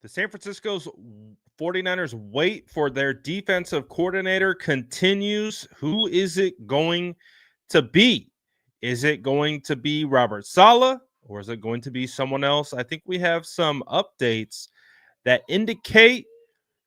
The San Francisco's 49ers wait for their defensive coordinator continues. Who is it going to be? Is it going to be Robert Saleh or is it going to be someone else? I think we have some updates that indicate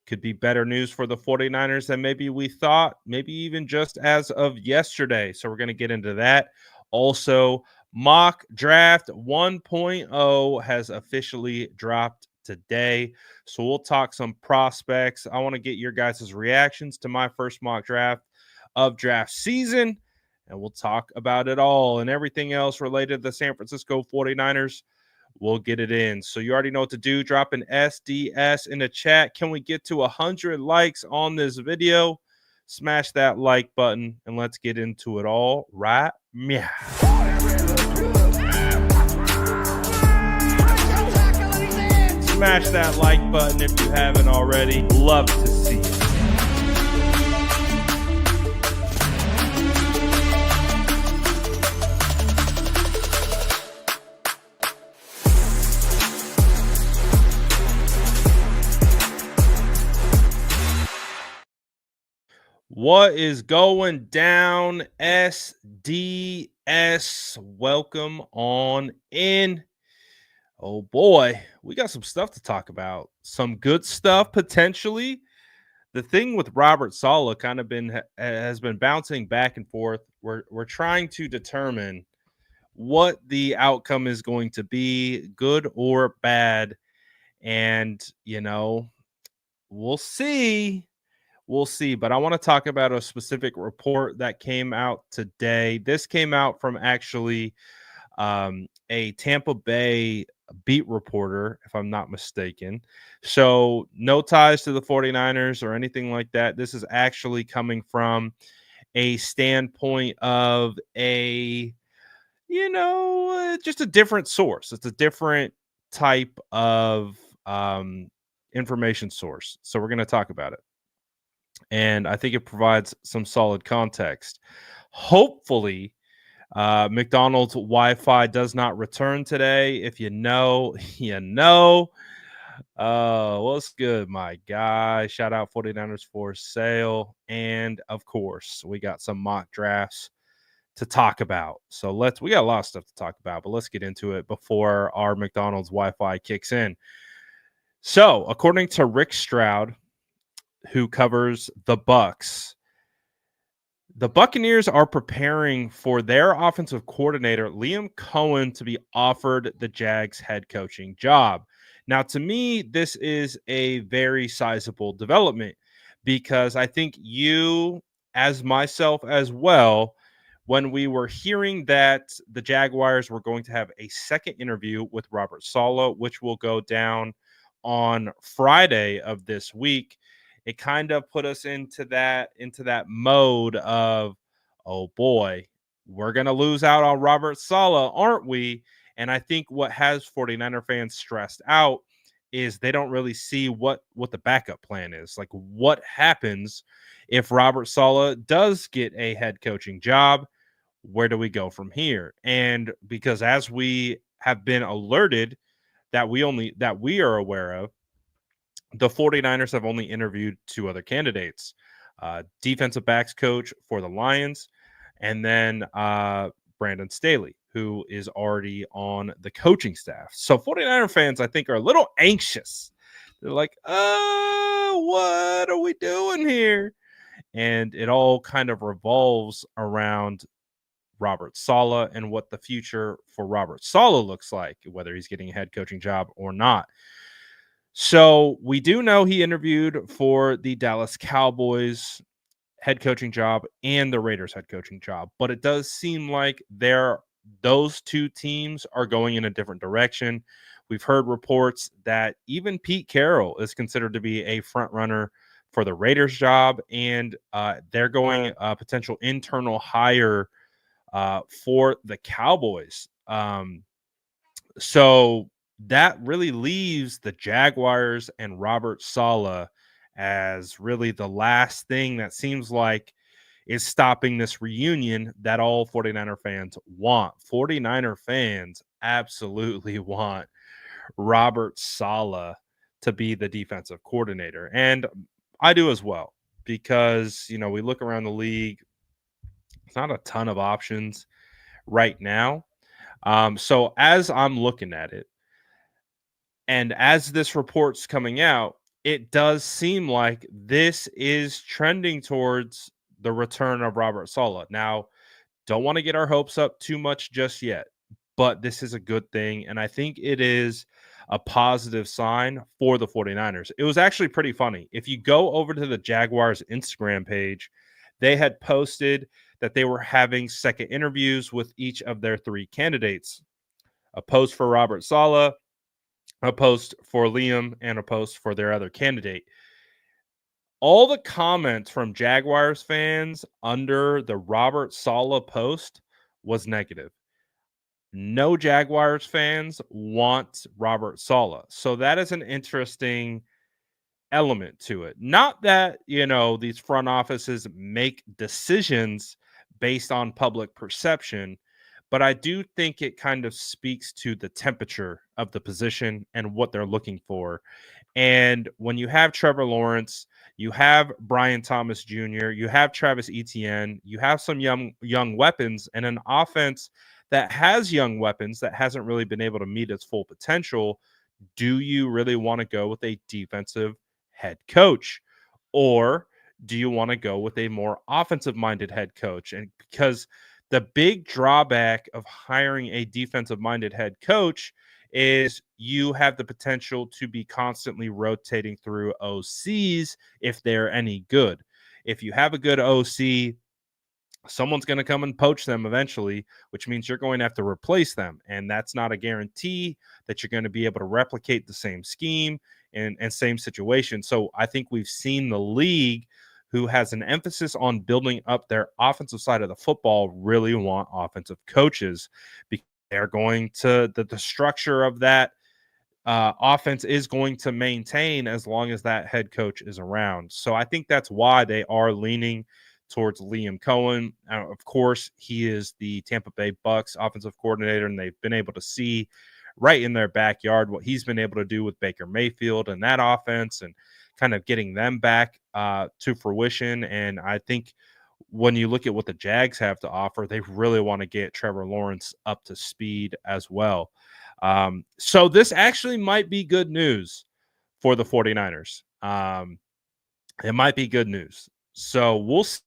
could be better news for the 49ers than maybe we thought, maybe even just as of yesterday. So we're going to get into that. Also, mock draft 1.0 has officially dropped today. So we'll talk some prospects. I want to get your guys' reactions to my first mock draft of draft season. And we'll talk about it all and everything else related to the San Francisco 49ers. We'll get it in. So you already know what to do. Drop an SDS in the chat. Can we get to 100 likes on this video? Smash that like button and let's get into it all right now. Smash that like button if you haven't already. Love to see it. What is going down, SDS? Welcome on in. Oh boy, we got some stuff to talk about. Some good stuff potentially. The thing with Robert Saleh kind of has been bouncing back and forth. We're trying to determine what the outcome is going to be, good or bad, and we'll see. We'll see, but I want to talk about a specific report that came out today. This came out from actually a Tampa Bay beat reporter, if I'm not mistaken. So no ties to the 49ers or anything like that. This is actually coming from a standpoint of just a different source. It's a different type of information source. So we're going to talk about it. And I think it provides some solid context. Hopefully, McDonald's Wi-Fi does not return today. If you know, you know. What's good, my guy? Shout out 49ers for sale. And, of course, we got some mock drafts to talk about. So we got a lot of stuff to talk about, but let's get into it before our McDonald's Wi-Fi kicks in. So, according to Rick Stroud, who covers the Bucs, the Buccaneers are preparing for their offensive coordinator, Liam Cohen, to be offered the Jags head coaching job. Now, to me, this is a very sizable development because I think you, as myself as well, when we were hearing that the Jaguars were going to have a second interview with Robert Saleh, which will go down on Friday of this week, it kind of put us into that mode of, oh boy, we're going to lose out on Robert Saleh, aren't we? And I think what has 49er fans stressed out is they don't really see what the backup plan is. Like, what happens if Robert Saleh does get a head coaching job? Where do we go from here? And because as we have been alerted that we are aware of, the 49ers have only interviewed two other candidates, defensive backs coach for the Lions, and then Brandon Staley, who is already on the coaching staff. So 49er fans, I think, are a little anxious. They're like, what are we doing here? And it all kind of revolves around Robert Saleh and what the future for Robert Saleh looks like, whether he's getting a head coaching job or not. So we do know he interviewed for the Dallas Cowboys head coaching job and the Raiders head coaching job, but it does seem like those two teams are going in a different direction. We've heard reports that even Pete Carroll is considered to be a front runner for the Raiders job, and they're going a potential internal hire for the Cowboys. So that really leaves the Jaguars and Robert Saleh as really the last thing that seems like is stopping this reunion that all 49er fans want. 49er fans absolutely want Robert Saleh to be the defensive coordinator. And I do as well because, we look around the league, it's not a ton of options right now. So as I'm looking at it, and as this report's coming out, it does seem like this is trending towards the return of Robert Saleh. Now, don't want to get our hopes up too much just yet, but this is a good thing. And I think it is a positive sign for the 49ers. It was actually pretty funny. If you go over to the Jaguars Instagram page, they had posted that they were having second interviews with each of their three candidates, a post for Robert Saleh, a post for Liam, and a post for their other candidate. All the comments from Jaguars fans under the Robert Saleh post was negative. No Jaguars fans want Robert Saleh. So that is an interesting element to it. Not that, these front offices make decisions based on public perception, but I do think it kind of speaks to the temperature of the position and what they're looking for. And when you have Trevor Lawrence, you have Brian Thomas Jr., you have Travis Etienne, you have some young weapons and an offense that has young weapons that hasn't really been able to meet its full potential. Do you really want to go with a defensive head coach? Or do you want to go with a more offensive minded head coach? And because the big drawback of hiring a defensive minded head coach is you have the potential to be constantly rotating through OCs if they're any good. If you have a good OC, someone's going to come and poach them eventually, which means you're going to have to replace them. And that's not a guarantee that you're going to be able to replicate the same scheme and same situation. So I think we've seen the league, who has an emphasis on building up their offensive side of the football, really want offensive coaches because they're going to, the structure of that offense is going to maintain as long as that head coach is around. So I think that's why they are leaning towards Liam Cohen. Of course, he is the Tampa Bay Bucks offensive coordinator, and they've been able to see right in their backyard what he's been able to do with Baker Mayfield and that offense and kind of getting them back to fruition. And I think when you look at what the Jags have to offer, they really want to get Trevor Lawrence up to speed as well. So this actually might be good news for the 49ers. It might be good news. So we'll see.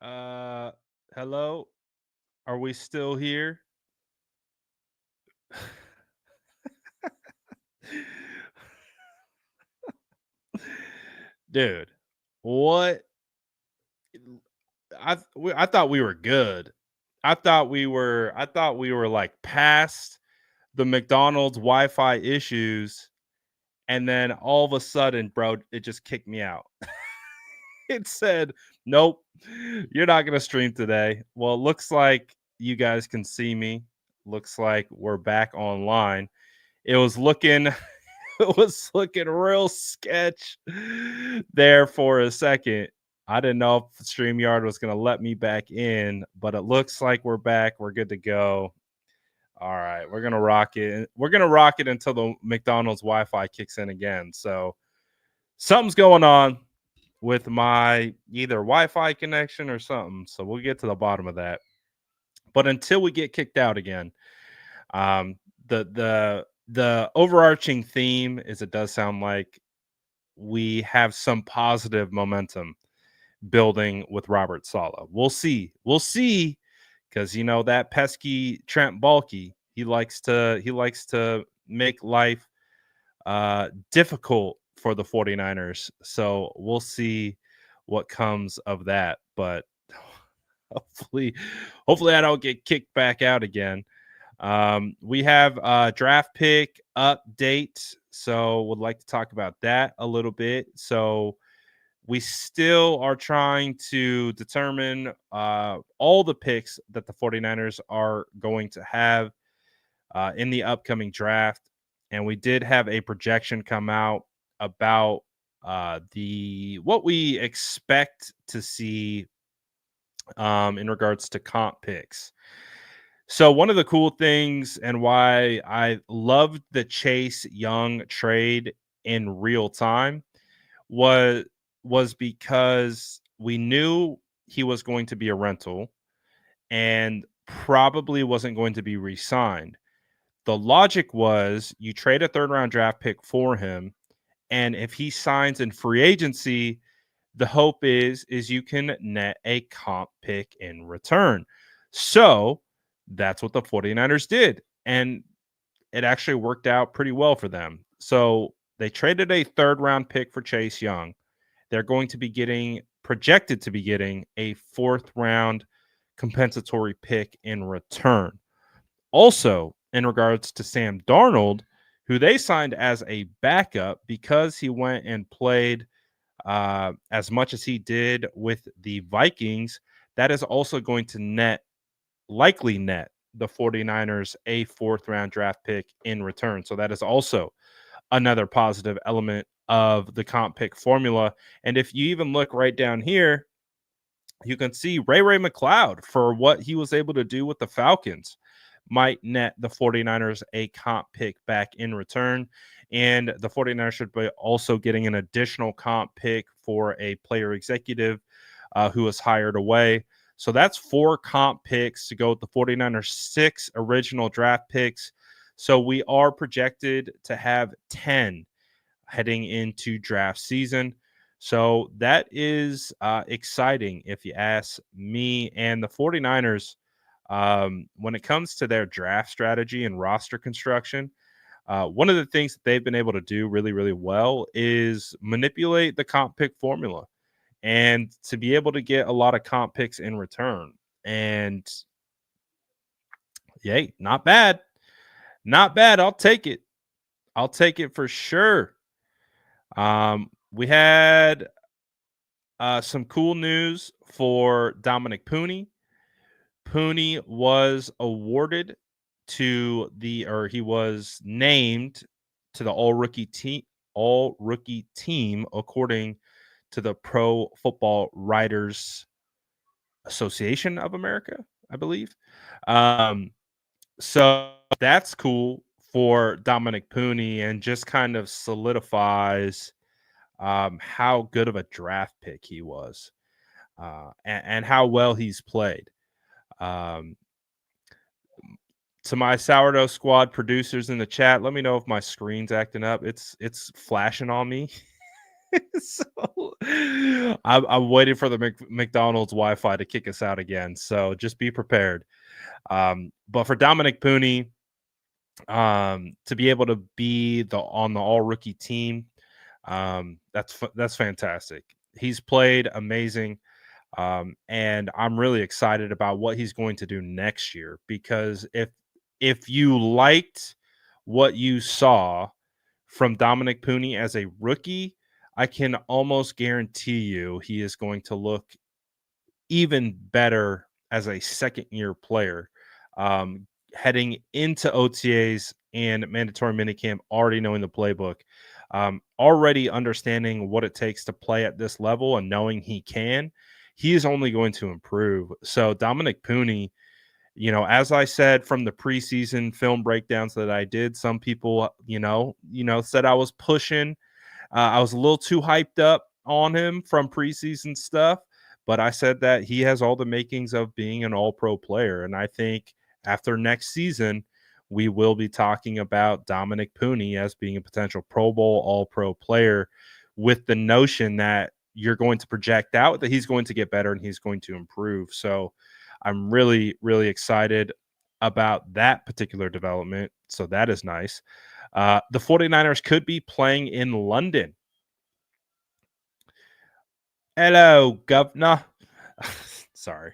Uh, Hello, are we still here? Dude, what? I thought we were good. I thought we were like past the McDonald's Wi-Fi issues, and then all of a sudden, bro, it just kicked me out. It said, "Nope, you're not gonna stream today." Well, it looks like you guys can see me. Looks like we're back online. It was looking it was looking real sketch there for a second. I didn't know if StreamYard was gonna let me back in, but it looks like we're back. We're good to go. All right, we're gonna rock it. We're gonna rock it until the McDonald's Wi-Fi kicks in again. So something's going on. with my either Wi-Fi connection or something. So we'll get to the bottom of that. But until we get kicked out again, um, the overarching theme is it does sound like we have some positive momentum building with Robert Saleh. We'll see. We'll see, because that pesky Trent Baalke, he likes to make life difficult for the 49ers. So we'll see what comes of that. But hopefully, hopefully I don't get kicked back out again. We have a draft pick update. So would like to talk about that a little bit. So we still are trying to determine all the picks that the 49ers are going to have in the upcoming draft. And we did have a projection come out about the what we expect to see in regards to comp picks. So one of the cool things and why I loved the Chase Young trade in real time was was because we knew he was going to be a rental and probably wasn't going to be re-signed. The logic was you trade a third round draft pick for him, and if he signs in free agency, the hope is you can net a comp pick in return. So that's what the 49ers did. And it actually worked out pretty well for them. So they traded a third round pick for Chase Young. They're going to be projected to be getting a fourth round compensatory pick in return. Also, in regards to Sam Darnold, who they signed as a backup because he went and played as much as he did with the Vikings, that is also going to likely net the 49ers a fourth round draft pick in return. So that is also another positive element of the comp pick formula. And if you even look right down here, you can see Ray McLeod for what he was able to do with the Falcons might net the 49ers a comp pick back in return. And the 49ers should be also getting an additional comp pick for a player executive who was hired away. So that's 4 comp picks to go with the 49ers, 6 original draft picks. So we are projected to have 10 heading into draft season. So that is exciting if you ask me. And the 49ers, when it comes to their draft strategy and roster construction, one of the things that they've been able to do really, really well is manipulate the comp pick formula and to be able to get a lot of comp picks in return. And yay, not bad. Not bad. I'll take it. I'll take it for sure. We had some cool news for Dominic Puni. Puni was awarded he was named to the all rookie team according to the Pro Football Writers Association of America, I believe. So that's cool for Dominic Puni and just kind of solidifies how good of a draft pick he was and how well he's played. Um, to my sourdough squad producers in the chat, let me know if my screen's acting up. It's flashing on me. So I'm waiting for the McDonald's Wi-Fi to kick us out again. So just be prepared. But for Dominic Puni, to be able to be on the all rookie team, that's fantastic. He's played amazing. And I'm really excited about what he's going to do next year, because if you liked what you saw from Dominic Puni as a rookie, I can almost guarantee you he is going to look even better as a second-year player, heading into OTAs and mandatory minicamp, already knowing the playbook, already understanding what it takes to play at this level and knowing he is only going to improve. So Dominic Puni, as I said from the preseason film breakdowns that I did, some people, said I was pushing. I was a little too hyped up on him from preseason stuff, but I said that he has all the makings of being an all-pro player. And I think after next season, we will be talking about Dominic Puni as being a potential Pro Bowl all-pro player, with the notion that you're going to project out that he's going to get better and he's going to improve. So I'm really, really excited about that particular development. So that is nice. The 49ers could be playing in London. Hello, governor. Sorry.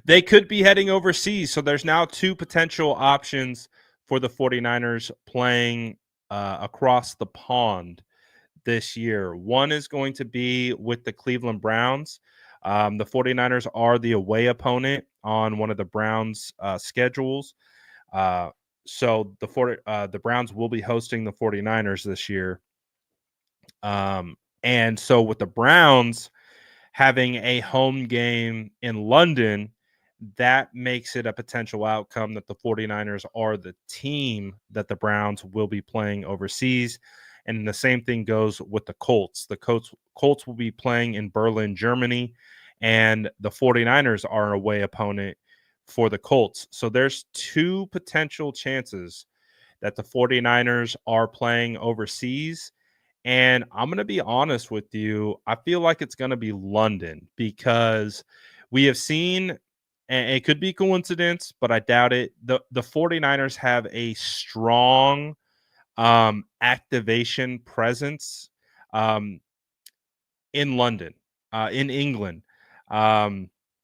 They could be heading overseas. So there's now two potential options for the 49ers playing across the pond this year. One is going to be with the Cleveland Browns. The 49ers are the away opponent on one of the Browns' schedules. So the Browns will be hosting the 49ers this year. And so with the Browns having a home game in London, that makes it a potential outcome that the 49ers are the team that the Browns will be playing overseas. And the same thing goes with the Colts. The Colts will be playing in Berlin, Germany, and the 49ers are an away opponent for the Colts. So there's two potential chances that the 49ers are playing overseas. And I'm going to be honest with you. I feel like it's going to be London, because we have seen, and it could be coincidence, but I doubt it. The 49ers have a strong activation presence in London, in England. They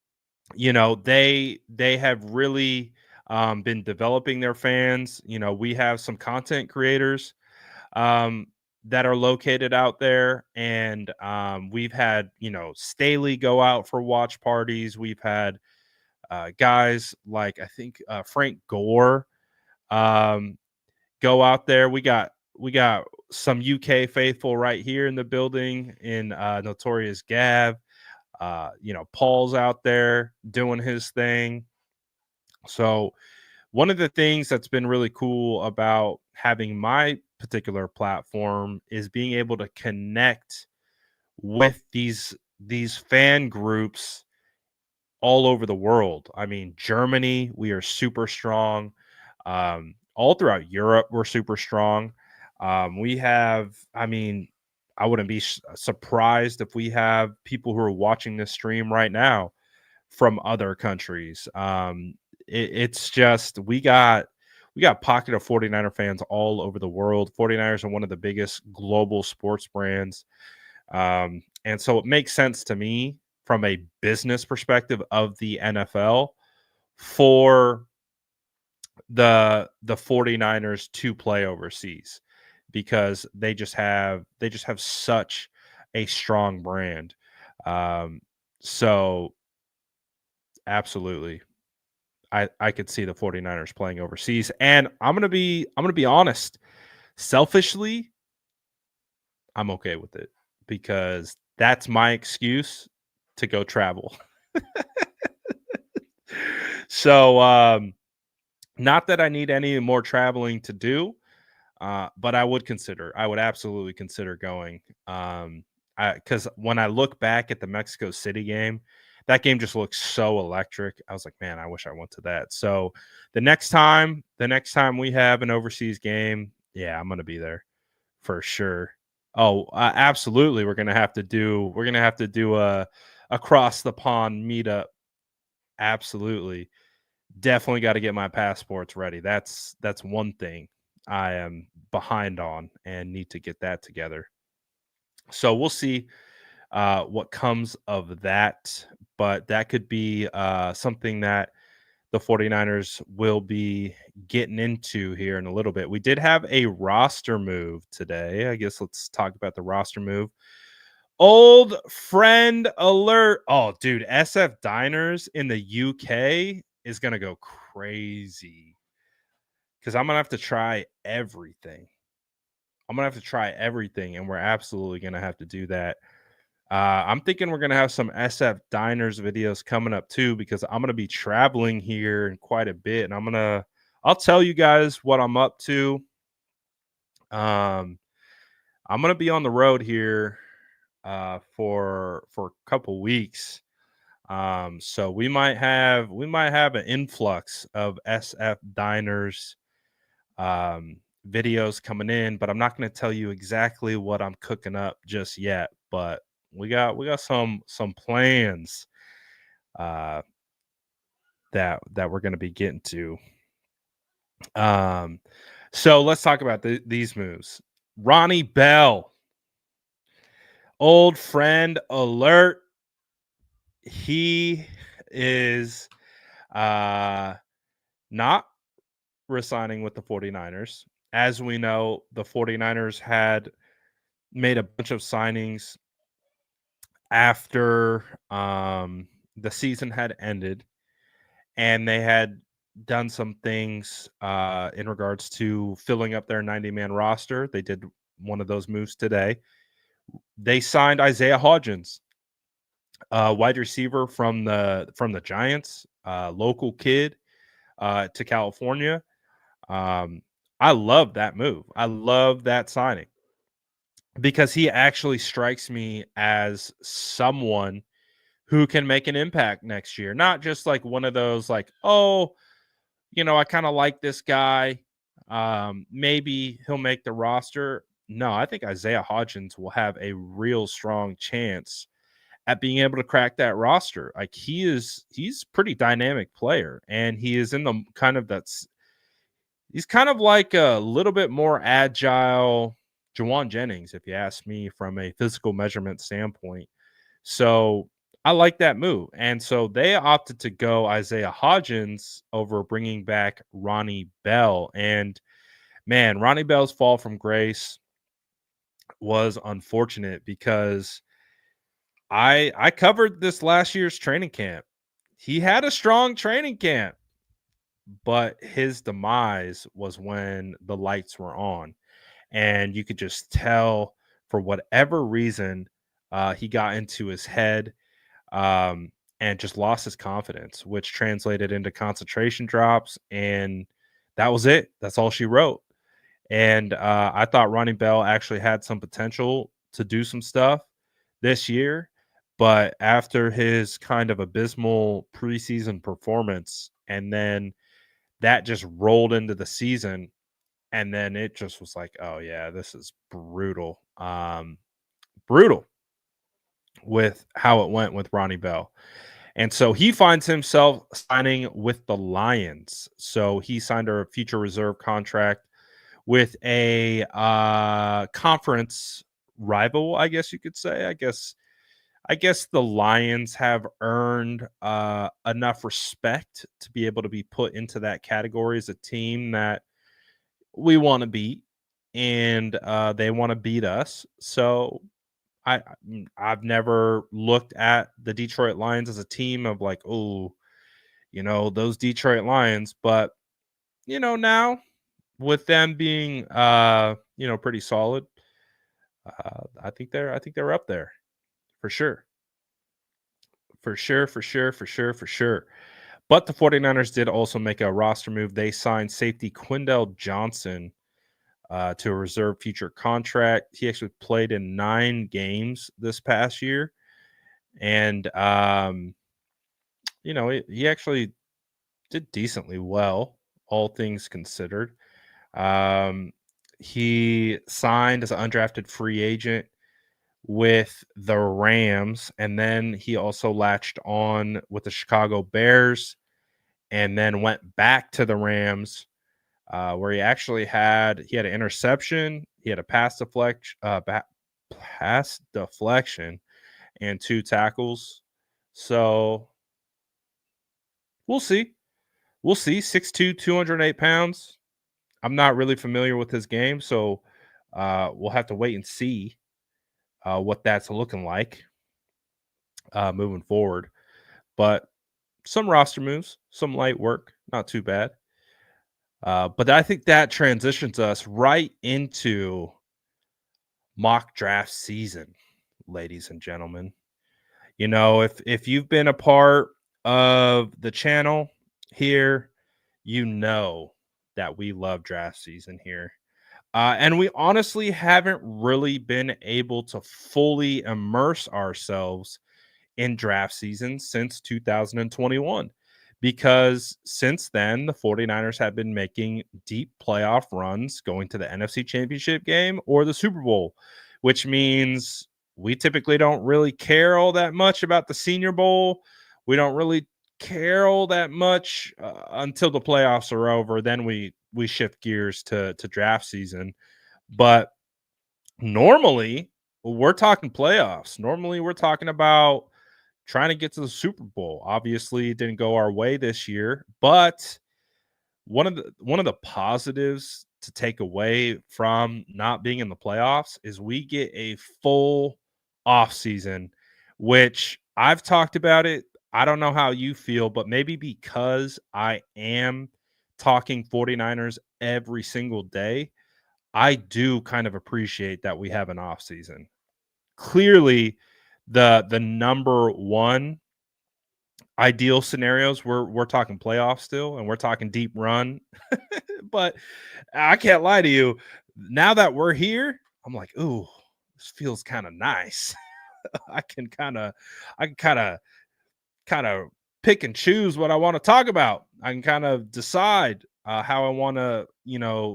have really been developing their fans. We have some content creators that are located out there, and we've had Staley go out for watch parties. We've had guys like, I think, Frank Gore go out there. We got some UK faithful right here in the building in Notorious Gav. Paul's out there doing his thing. So one of the things that's been really cool about having my particular platform is being able to connect with these fan groups all over the world. I mean, Germany, we are super strong. All throughout Europe, we're super strong. We have, I mean, I wouldn't be surprised if we have people who are watching this stream right now from other countries. It's just we got pocket of 49er fans all over the world. 49ers are one of the biggest global sports brands. And so it makes sense to me from a business perspective of the NFL for the 49ers to play overseas, because they just have such a strong brand. So absolutely, I could see the 49ers playing overseas. And I'm gonna be honest, selfishly, I'm okay with it, because that's my excuse to go travel. So not that I need any more traveling to do, but I would absolutely consider going. Because when I look back at the Mexico City game, that game just looks so electric. I was like, man, I wish I went to that. So the next time we have an overseas game, yeah, I'm gonna be there for sure. Oh, absolutely. We're gonna have to do a across the pond meetup. Absolutely. Definitely got to get my passports ready. That's one thing I am behind on and need to get that together. So we'll see what comes of that, but that could be something that the 49ers will be getting into here in a little bit. We did have a roster move today. I guess let's talk about the roster move. Old friend alert. Oh, dude, SF Diners in the UK is going to go crazy, because I'm going to have to try everything. And we're absolutely going to have to do that. I'm thinking we're going to have some SF Diners videos coming up too, because I'm going to be traveling here in quite a bit, and I'll tell you guys what I'm up to. I'm going to be on the road here for a couple weeks. So we might have an influx of SF Diners videos coming in, but I'm not going to tell you exactly what I'm cooking up just yet. But we got some plans uh, that we're going to be getting to. Um, so let's talk about these moves. Ronnie Bell, old friend alert. He is uh, not resigning with the 49ers. As we know, the 49ers had made a bunch of signings after the season had ended, and they had done some things in regards to filling up their 90-man roster. They did one of those moves today. They signed Isaiah Hodgins, wide receiver from the Giants, local kid to California. Um, I love that move. I love that signing because he actually strikes me as someone who can make an impact next year. Not just like one of those like, oh, I kind of like this guy. Maybe he'll make the roster. No, I think Isaiah Hodgins will have a real strong chance at being able to crack that roster. Like he's pretty dynamic player, and he is in the kind of he's kind of like a little bit more agile Jawan Jennings, if you ask me, from a physical measurement standpoint. So I like that move. And so they opted to go Isaiah Hodgins over bringing back Ronnie Bell. And man, Ronnie Bell's fall from grace was unfortunate because I covered this last year's training camp. He had a strong training camp, but his demise was when the lights were on. And you could just tell for whatever reason he got into his head and just lost his confidence, which translated into concentration drops. And that was it. That's all she wrote. And I thought Ronnie Bell actually had some potential to do some stuff this year. But after his kind of abysmal preseason performance, and then that just rolled into the season, and then it just was like, oh yeah, this is brutal. Brutal with how it went with Ronnie Bell. And so he finds himself signing with the Lions. So he signed a future reserve contract with a conference rival, I guess you could say. I guess the Lions have earned enough respect to be able to be put into that category as a team that we want to beat, and they want to beat us. So I've never looked at the Detroit Lions as a team of like, oh, those Detroit Lions. But now with them being pretty solid, I think they're up there for sure. For sure, for sure, for sure, for sure. But the 49ers did also make a roster move. They signed safety Quindell Johnson to a reserve future contract. He actually played in 9 games this past year. And, he actually did decently well, all things considered. Um, he signed as an undrafted free agent with the Rams, and then he also latched on with the Chicago Bears, and then went back to the Rams, where he had an interception, he had a pass deflection, and 2 tackles. So we'll see. We'll see. 6'2", 208 pounds. I'm not really familiar with his game, so we'll have to wait and see what that's looking like moving forward. But some roster moves, some light work, not too bad. But I think that transitions us right into mock draft season, ladies and gentlemen. If you've been a part of the channel here, you know that we love draft season here. And we honestly haven't really been able to fully immerse ourselves in draft season since 2021 because since then the 49ers have been making deep playoff runs going to the NFC Championship game or the Super Bowl, which means we typically don't really care all that much about the Senior Bowl. We don't really care all that much until the playoffs are over. Then we shift gears to draft season. But normally we're talking playoffs. Normally we're talking about trying to get to the Super Bowl. Obviously, it didn't go our way this year, but one of the positives to take away from not being in the playoffs is we get a full off season, which I've talked about it. I don't know how you feel, but maybe because I am talking 49ers every single day, I do kind of appreciate that we have an off season. Clearly, the number one ideal scenarios, we're talking playoffs still, and we're talking deep run. But I can't lie to you. Now that we're here, I'm like, ooh, this feels kind of nice. I can kind of, I can kind of pick and choose what I want to talk about. I can kind of decide how I want to,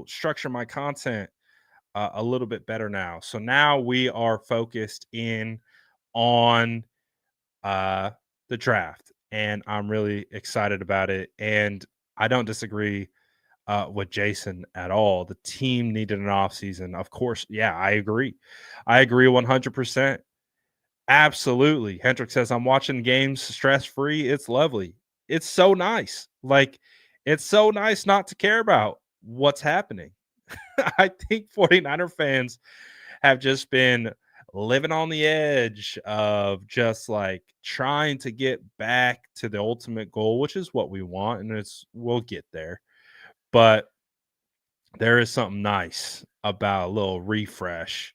structure my content a little bit better now. So now we are focused in on uh, the draft, and I'm really excited about it. And I don't disagree with Jason at all. The team needed an offseason. Of course, yeah, I agree. I agree 100%. Absolutely. Hendrick says, I'm watching games stress free. It's lovely. It's so nice. Like, it's so nice not to care about what's happening. I think 49er fans have just been living on the edge of just like trying to get back to the ultimate goal, which is what we want, and we'll get there. But there is something nice about a little refresh.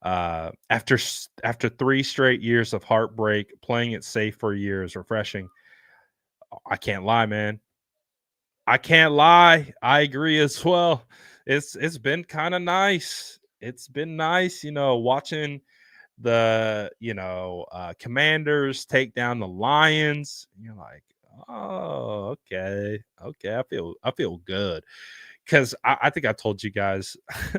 After 3 straight years of heartbreak, playing it safe for a year is refreshing. I can't lie, man. I can't lie. I agree as well. It's been kind of nice. It's been nice, watching the Commanders take down the Lions. You're like, oh, okay, okay. I feel good because I think I told you guys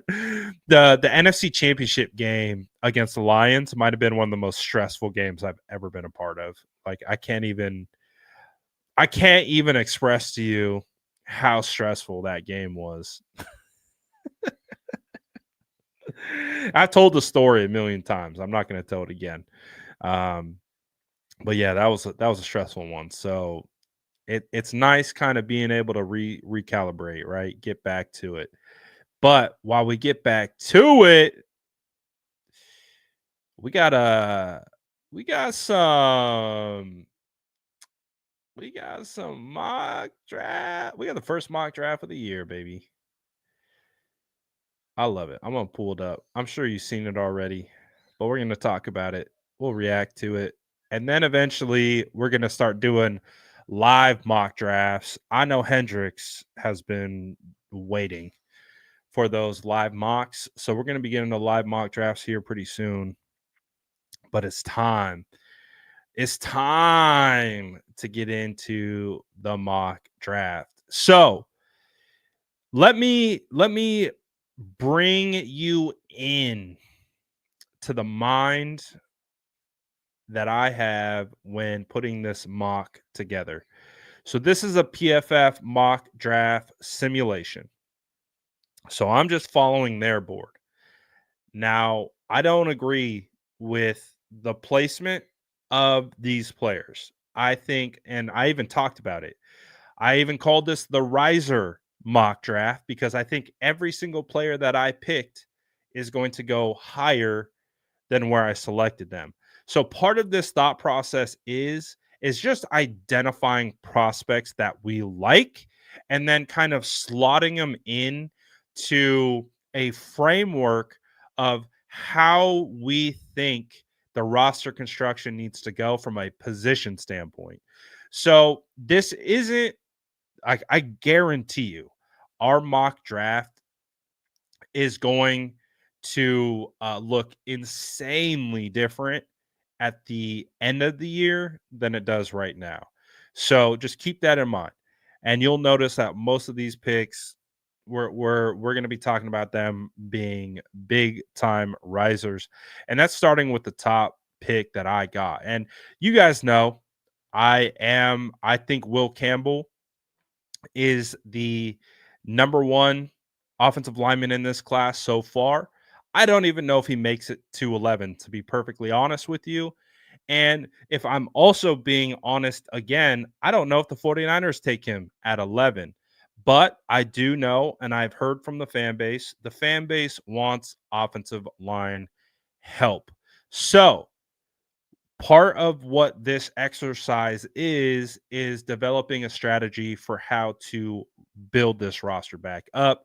the NFC Championship game against the Lions might have been one of the most stressful games I've ever been a part of. Like I can't even express to you how stressful that game was. I've told the story a million times. I'm not going to tell it again. Um, but yeah, that was a stressful one. So it's nice kind of being able to recalibrate, right? Get back to it. But while we get back to it, we got a we got some we got some mock draft. We got the first mock draft of the year, baby. I love it. I'm gonna pull it up. I'm sure you've seen it already, but we're gonna talk about it. We'll react to it, and then eventually we're gonna start doing live mock drafts. I know Hendrix has been waiting for those live mocks, so we're gonna be getting the live mock drafts here pretty soon. But it's time. It's time to get into the mock draft. So let me bring you in to the mind that I have when putting this mock together. So this is a PFF mock draft simulation. So I'm just following their board. Now, I don't agree with the placement of these players. I think, and I even talked about it. I even called this the riser mock draft because I think every single player that I picked is going to go higher than where I selected them. So part of this thought process is just identifying prospects that we like and then kind of slotting them in to a framework of how we think the roster construction needs to go from a position standpoint. So this isn't I guarantee you our mock draft is going to look insanely different at the end of the year than it does right now. So just keep that in mind. And you'll notice that most of these picks, we're going to be talking about them being big time risers. And that's starting with the top pick that I got. And you guys know I think Will Campbell is the number one offensive lineman in this class so far. I don't even know if he makes it to 11, to be perfectly honest with you. And if I'm also being honest again, I don't know if the 49ers take him at 11. But I do know, and I've heard from the fan base wants offensive line help. So part of what this exercise is developing a strategy for how to build this roster back up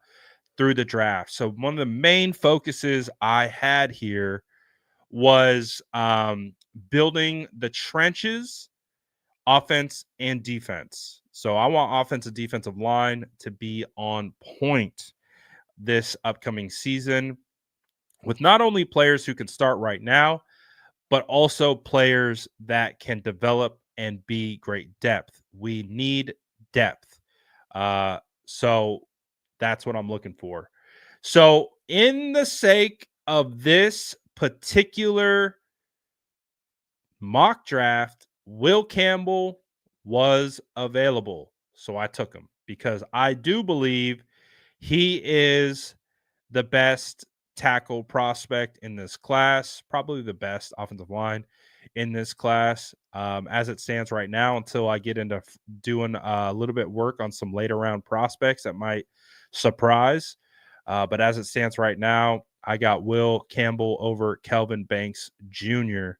through the draft. So one of the main focuses I had here was building the trenches, offense and defense. So I want offensive defensive line to be on point this upcoming season with not only players who can start right now, but also players that can develop and be great depth. We need depth. So that's what I'm looking for. So, in the sake of this particular mock draft, Will Campbell was available. So I took him because I do believe he is the best tackle prospect in this class, probably the best offensive line in this class as it stands right now until I get into doing a little bit work on some later round prospects that might surprise. But as it stands right now, I got Will Campbell over Kelvin Banks Jr.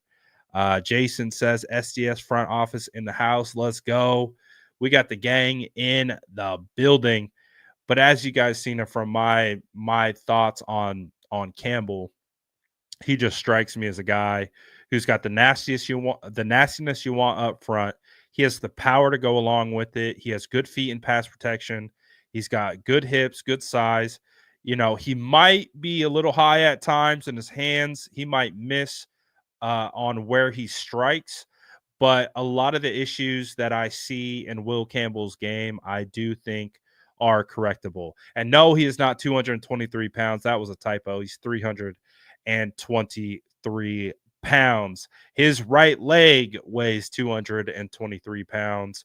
Jason says SDS front office in the house. Let's go. We got the gang in the building. But as you guys seen it from my thoughts on Campbell, he just strikes me as a guy who's got the nastiness you want up front. He has the power to go along with it. He has good feet and pass protection. He's got good hips, good size. You know, he might be a little high at times in his hands. He might miss on where he strikes. But a lot of the issues that I see in Will Campbell's game, I do think are correctable. And no, he is not 223 pounds. That was a typo. He's 323 pounds. His right leg weighs 223 pounds.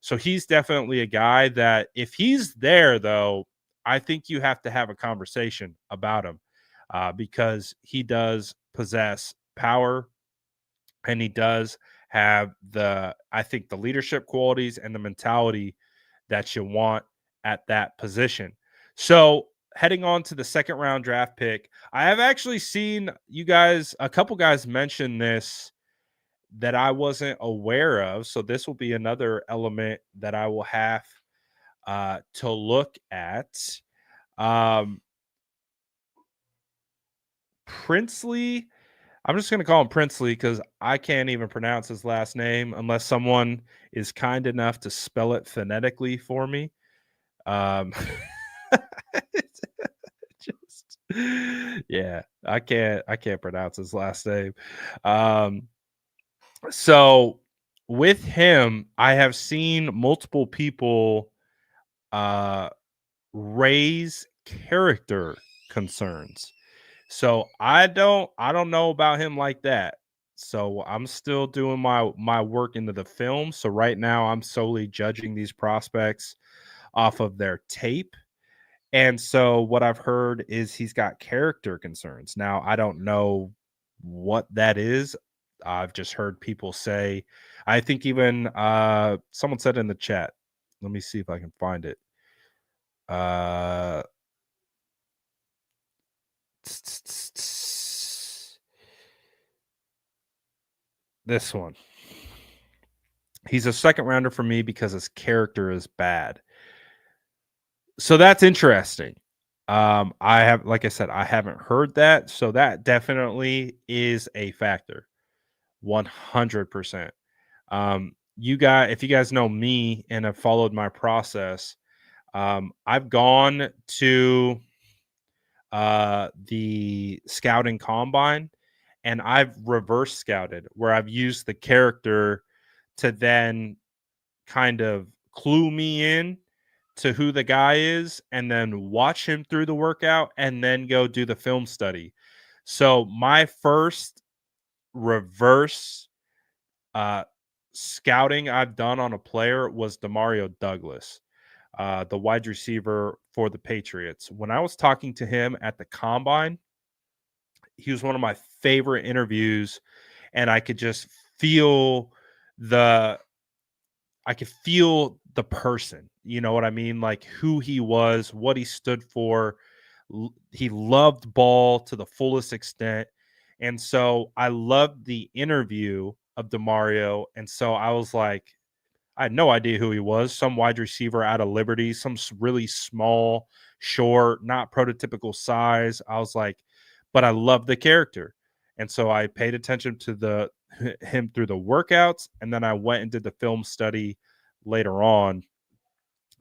So he's definitely a guy that if he's there, though, I think you have to have a conversation about him because he does possess power and he does have I think the leadership qualities and the mentality that you want at that position. So heading on to the second round draft pick, I have actually seen a couple guys mention this that I wasn't aware of. So this will be another element that I will have to look at. Princely, I'm just going to call him Princely because I can't even pronounce his last name unless someone is kind enough to spell it phonetically for me. Um, just yeah, I can't pronounce his last name. So with him, I have seen multiple people raise character concerns. So I don't know about him like that. So I'm still doing my work into the film. So right now I'm solely judging these prospects off of their tape. And so what I've heard is he's got character concerns. Now I don't know what that is. I've just heard people say, I think even someone said in the chat. Let me see if I can find it. Uh This one. He's a second rounder for me because his character is bad. So that's interesting. Like I said, I haven't heard that. So that definitely is a factor. 100%. If you guys know me and have followed my process, I've gone to the scouting combine, and I've reverse scouted where I've used the character to then kind of clue me in to who the guy is and then watch him through the workout and then go do the film study. So my first reverse uh, scouting I've done on a player was Demario Douglas, the wide receiver for the Patriots. When I was talking to him at the combine, he was one of my favorite interviews, and I could just feel the the person. You know what I mean? Like who he was, what he stood for. He loved ball to the fullest extent. And so I loved the interview of Demario. And so I was like, I had no idea who he was. Some wide receiver out of Liberty, some really small, short, not prototypical size. I was like, but I love the character. And so I paid attention to him through the workouts, and then I went and did the film study later on,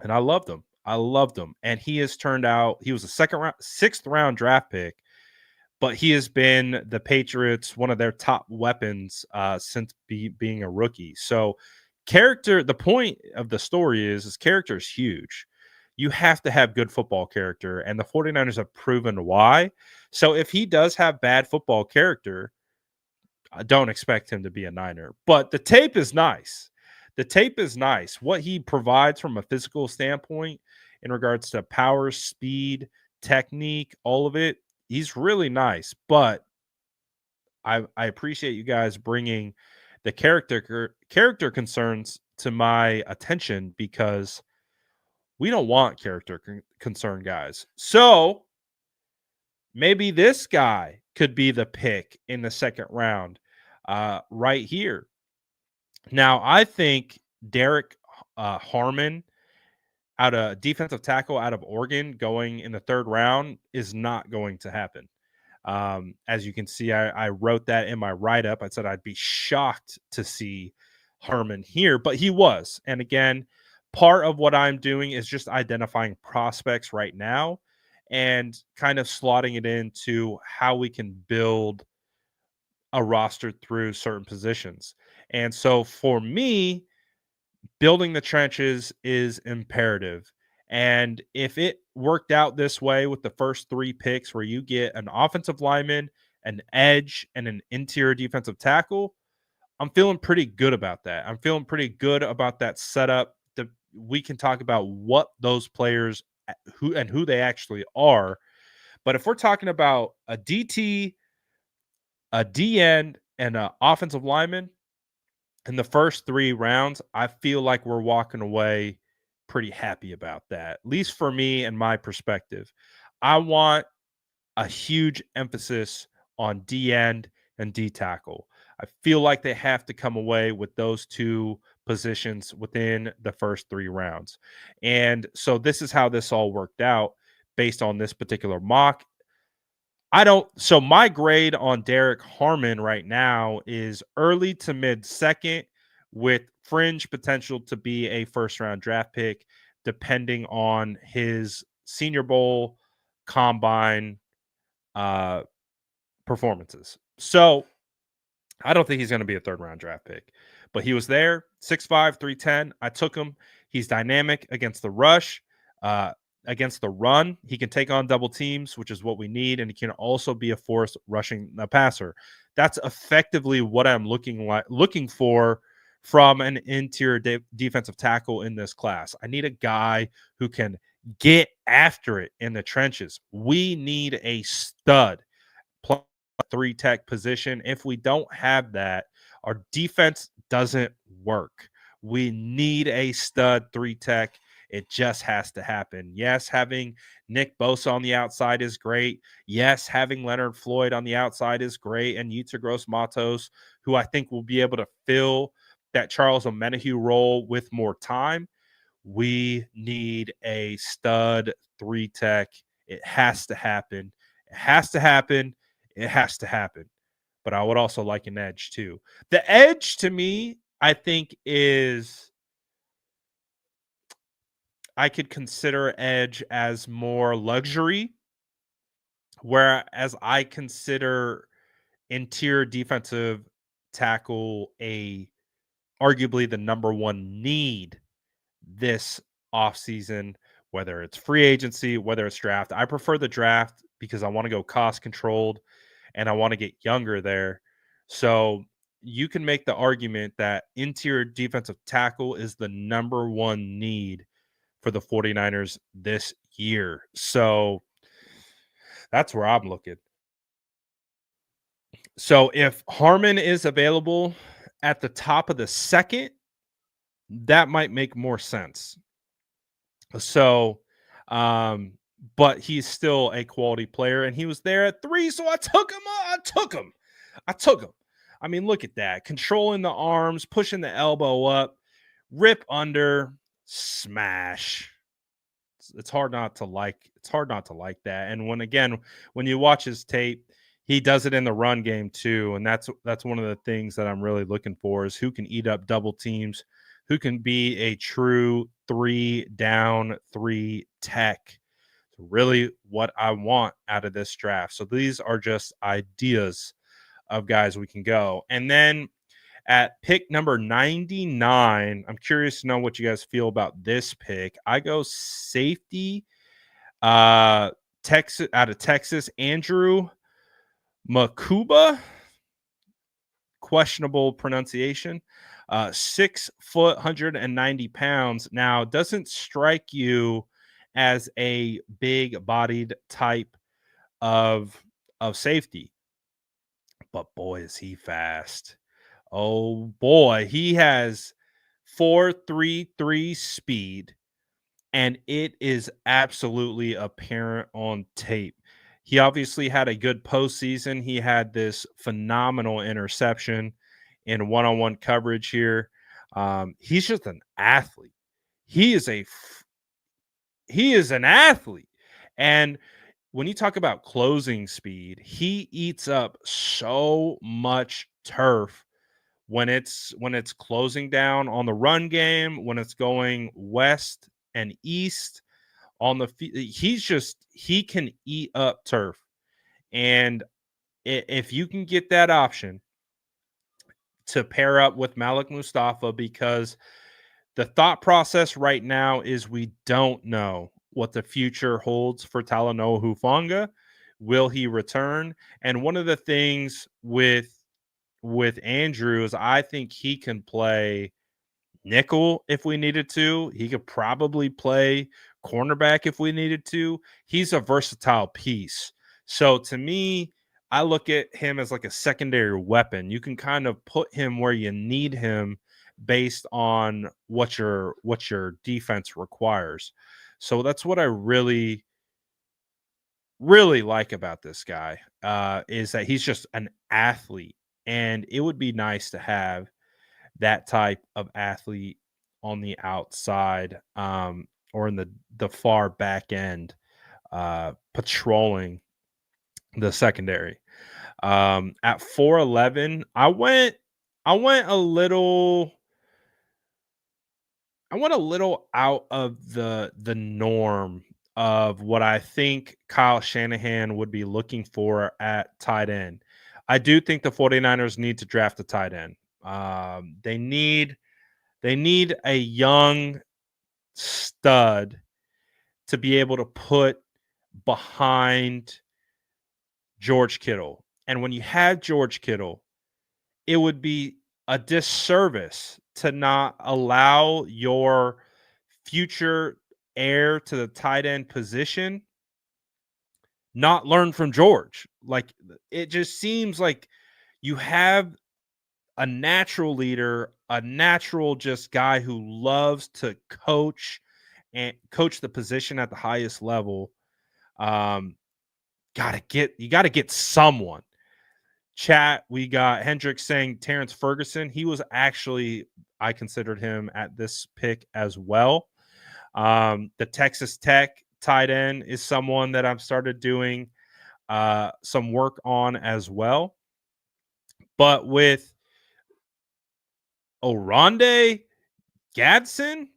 and I loved him. I loved him. And he has turned out, he was a sixth round draft pick, but he has been the Patriots, one of their top weapons since being a rookie. So character, the point of the story is character is huge. You have to have good football character, and the 49ers have proven why. So if he does have bad football character, I don't expect him to be a Niner. But the tape is nice. The tape is nice. What he provides from a physical standpoint in regards to power, speed, technique, all of it, he's really nice. But I appreciate you guys bringing the character concerns to my attention, because we don't want character concern guys. So maybe this guy could be the pick in the second round, right here. Now, I think Derek Harmon, out of defensive tackle out of Oregon, going in the third round is not going to happen. As you can see, I wrote that in my write up. I said I'd be shocked to see Harmon here, but he was. And again, part of what I'm doing is just identifying prospects right now and kind of slotting it into how we can build a roster through certain positions. And so for me, building the trenches is imperative. And if it worked out this way with the first three picks, where you get an offensive lineman, an edge, and an interior defensive tackle, I'm feeling pretty good about that. I'm feeling pretty good about that setup. We can talk about what those players who they actually are. But if we're talking about a DT, a D end, and an offensive lineman, in the first three rounds, I feel like we're walking away pretty happy about that, at least for me and my perspective. I want a huge emphasis on D end and D tackle. I feel like they have to come away with those two positions within the first three rounds. And so this is how this all worked out based on this particular mock. So my grade on Derek Harmon right now is early to mid second, with fringe potential to be a first round draft pick, depending on his Senior Bowl combine uh, performances. So I don't think he's going to be a third round draft pick, but he was there, 6'5", 310. I took him. He's dynamic against the rush, uh, against the run. He can take on double teams, which is what we need, and he can also be a force rushing the passer. That's effectively what I'm looking for from an interior defensive tackle in this class. I need a guy who can get after it in the trenches. We need a stud three tech position. If we don't have that, our defense doesn't work. We need a stud three tech. It just has to happen. Yes, having Nick Bosa on the outside is great. Yes, having Leonard Floyd on the outside is great. And Yetur Gross-Matos, who I think will be able to fill that Charles Omenihu role with more time. We need a stud three tech. It has to happen. It has to happen. It has to happen. But I would also like an edge too. The edge to me, I think, is I could consider edge as more luxury Whereas I consider interior defensive tackle a arguably the number one need this offseason, whether it's free agency, whether it's draft. I prefer the draft because I want to go cost controlled and I want to get younger there. So you can make the argument that interior defensive tackle is the number one need for the 49ers this year. So that's where I'm looking. So if Harmon is available at the top of the second, that might make more sense. So, um, but he's still a quality player, and he was there at 3, so I took him. I took him. I mean, look at that, controlling the arms, pushing the elbow up, rip under, smash. It's hard not to like. It's hard not to like that. And when you watch his tape, he does it in the run game too, and that's one of the things that I'm really looking for is who can eat up double teams, who can be a true 3 down, 3 tech. Really what I want out of this draft. So these are just ideas of guys we can go. And then at pick number 99, I'm curious to know what you guys feel about this pick. I go safety, Texas out of Texas, Andrew Makuba, questionable pronunciation. 6 foot, 190 pounds. Now, doesn't strike you as a big bodied type of safety, but boy, is he fast. Oh boy, he has 4.33 speed, and it is absolutely apparent on tape. He obviously had a good postseason. He had this phenomenal interception in one-on-one coverage here. He's just an athlete. He is an athlete, and when you talk about closing speed, he eats up so much turf when it's closing down on the run game, when it's going west and east on the he can eat up turf. And if you can get that option to pair up with Malik Mustafa, because the thought process right now is we don't know what the future holds for Talanoa Hufanga. Will he return? And one of the things with Andrew is I think he can play nickel if we needed to. He could probably play cornerback if we needed to. He's a versatile piece. So to me, I look at him as like a secondary weapon. You can kind of put him where you need him based on what your defense requires. So that's what I really like about this guy, is that he's just an athlete, and it would be nice to have that type of athlete on the outside, or in the far back end, patrolling the secondary. At 4'11", I went a little out of the norm of what I think Kyle Shanahan would be looking for at tight end. I do think the 49ers need to draft a tight end. They need a young stud to be able to put behind George Kittle. And when you have George Kittle, it would be a disservice to not allow your future heir to the tight end position not learn from George. Like, it just seems like you have a natural leader, a natural just guy who loves to coach and coach the position at the highest level. You got to get someone. Chat, we got Hendrick saying Terrence Ferguson. He was actually, I considered him at this pick as well. The Texas Tech tight end is someone that I've started doing some work on as well. But with Oronde Gadsden,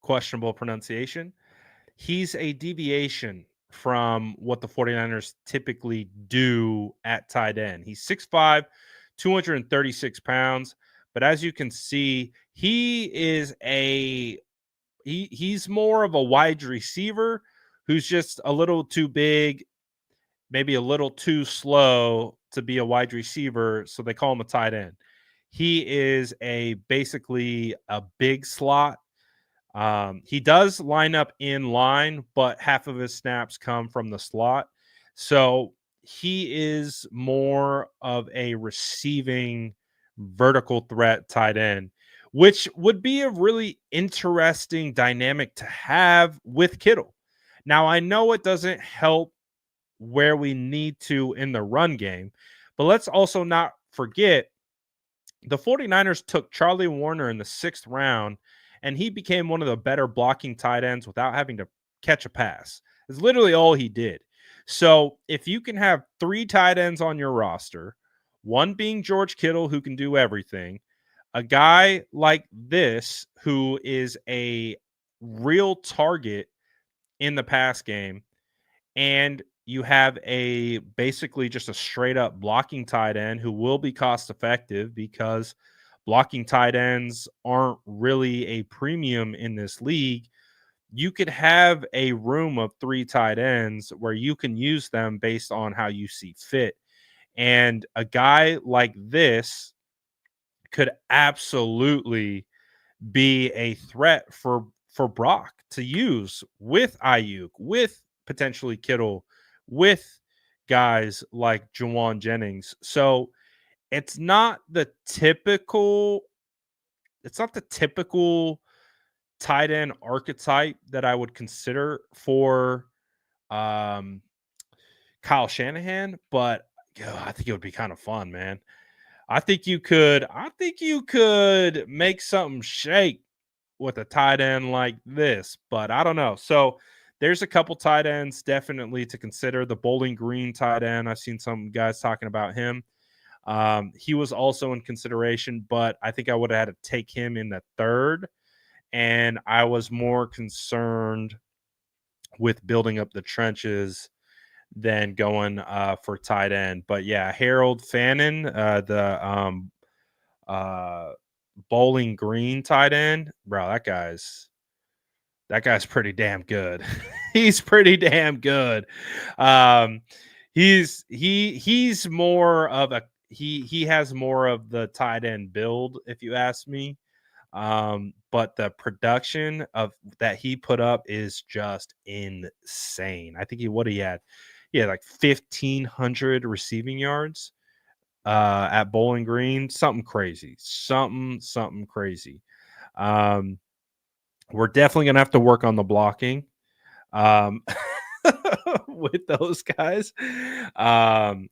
questionable pronunciation, he's a deviation from what the 49ers typically do at tight end. He's 6'5, 236 pounds. But as you can see, he's more of a wide receiver who's just a little too big, maybe a little too slow to be a wide receiver, so they call him a tight end. He is basically a big slot. He does line up in line, but half of his snaps come from the slot. So he is more of a receiving vertical threat tight end, which would be a really interesting dynamic to have with Kittle. Now, I know it doesn't help where we need to in the run game, but let's also not forget the 49ers took Charlie Warner in the 6th round, and he became one of the better blocking tight ends without having to catch a pass. It's literally all he did. So if you can have 3 tight ends on your roster, one being George Kittle, who can do everything, a guy like this, who is a real target in the pass game, and you have basically just a straight up blocking tight end who will be cost effective because blocking tight ends aren't really a premium in this league. You could have a room of 3 tight ends where you can use them based on how you see fit. And a guy like this could absolutely be a threat for Brock to use with Ayuk, with potentially Kittle, with guys like Jawan Jennings. So it's not the typical tight end archetype that I would consider for um, Kyle Shanahan, but I think it would be kind of fun, man. I think you could make something shake with a tight end like this, but I don't know. So there's a couple tight ends definitely to consider. The Bowling Green tight end, I've seen some guys talking about him. He was also in consideration, but I think I would have had to take him in the 3rd, and I was more concerned with building up the trenches than going for tight end. But yeah, Harold Fannin, the uh, Bowling Green tight end, bro, that guy's pretty damn good. He's pretty damn good. Um, he's more of he has more of the tight end build, if you ask me. But the production of that he put up is just insane. I think he had like 1,500 receiving yards at Bowling Green, something crazy, something crazy. Um, we're definitely gonna have to work on the blocking um, with those guys. Um,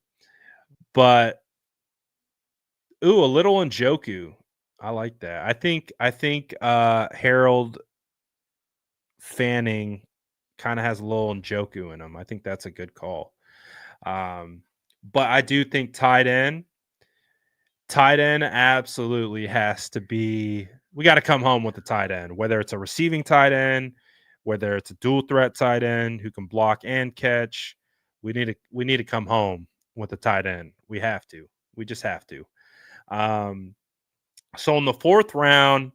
but a little Njoku. I like that. I think Harold Fanning kind of has a little Njoku in him. I think that's a good call. Um, but I do think tight end absolutely has to be. We got to come home with the tight end, whether it's a receiving tight end, whether it's a dual threat tight end who can block and catch. We need to come home with the tight end. We have to. We just have to. Um, so in the 4th round,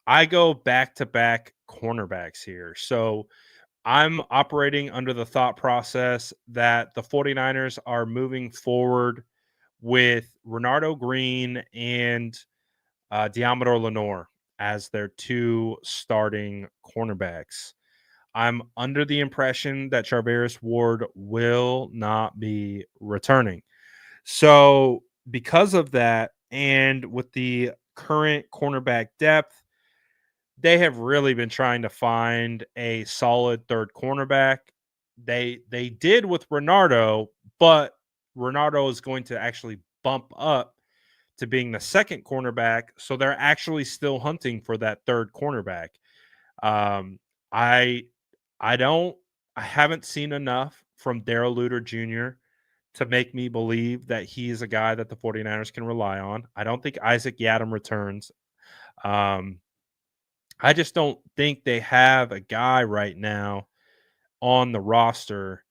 I go back to back cornerbacks here. So I'm operating under the thought process that the 49ers are moving forward with Renardo Green and Diamador Lenore as their 2 starting cornerbacks. I'm under the impression that Charvarius Ward will not be returning. So, because of that, and with the current cornerback depth, they have really been trying to find a solid 3rd cornerback. They did with Renardo, but Renardo is going to actually bump up to being the 2nd cornerback, so they're actually still hunting for that 3rd cornerback. Um, I I don't I haven't seen enough from Darrell Luter Jr. to make me believe that he is a guy that the 49ers can rely on. I don't think Isaac Yiadom returns. Um, I just don't think they have a guy right now on the roster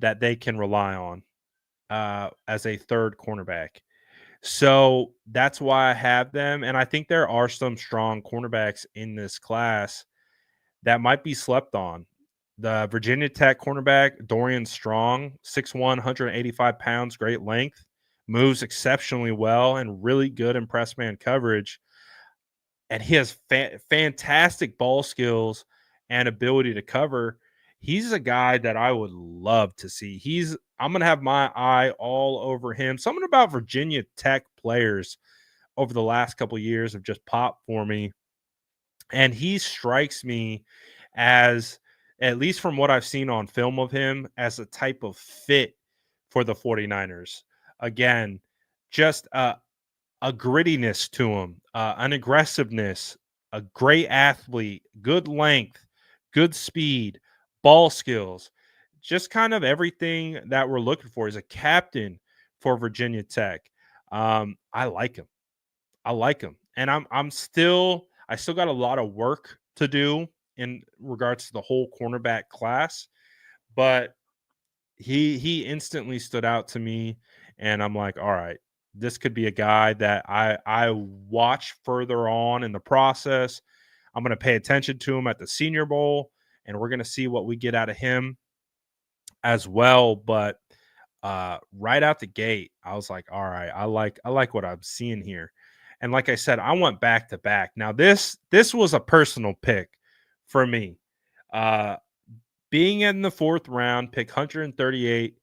that they can rely on as a third cornerback. So that's why I have them. And I think there are some strong cornerbacks in this class that might be slept on. The Virginia Tech cornerback, Dorian Strong, 6'1, 185 pounds, great length, moves exceptionally well and really good in press man coverage. And he has fantastic ball skills and ability to cover. He's a guy that I would love to see. I'm going to have my eye all over him. Something about Virginia Tech players over the last couple of years have just popped for me. And he strikes me as, at least from what I've seen on film of him, as a type of fit for the 49ers. Again, just a grittiness to him, an aggressiveness, a great athlete, good length, good speed, ball skills, just kind of everything that we're looking for. He's a captain for Virginia Tech. I like him. I like him, and I still got a lot of work to do in regards to the whole cornerback class, but he instantly stood out to me, and I'm like, all right, this could be a guy that I watch further on in the process. I'm going to pay attention to him at the Senior Bowl, and we're going to see what we get out of him as well. But right out the gate, I was like, all right, I like what I'm seeing here. And like I said, I went back to back. Now this was a personal pick for me. Being in the 4th round, pick 138,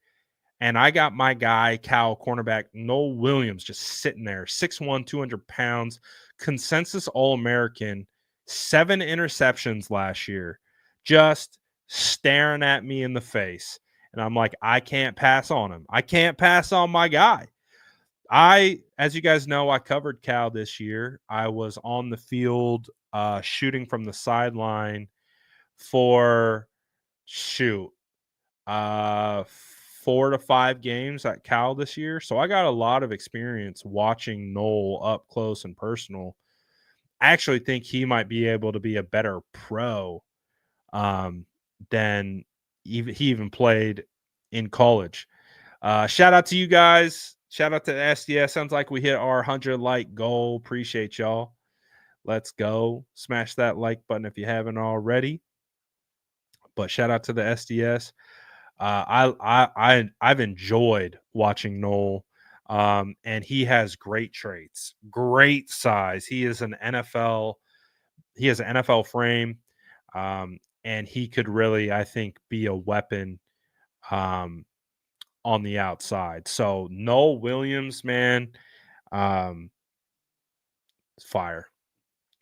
and I got my guy, Cal cornerback Noel Williams, just sitting there, 6'1, 200 pounds, consensus All-American, 7 interceptions last year, just staring at me in the face. And I'm like, I can't pass on him. I can't pass on my guy. As you guys know, I covered Cal this year. I was on the field shooting from the sideline for, shoot, 4 to 5 games at Cal this year. So I got a lot of experience watching Noel up close and personal. I actually think he might be able to be a better pro than he even played in college. Shout out to you guys. Shout out to the SDS. Sounds like we hit our 100 like goal. Appreciate y'all. Let's go. Smash that like button if you haven't already. But shout out to the SDS. I've enjoyed watching Noel, and he has great traits, great size. He has an NFL frame, and he could really, I think, be a weapon on the outside. So Noel Williams, man, fire.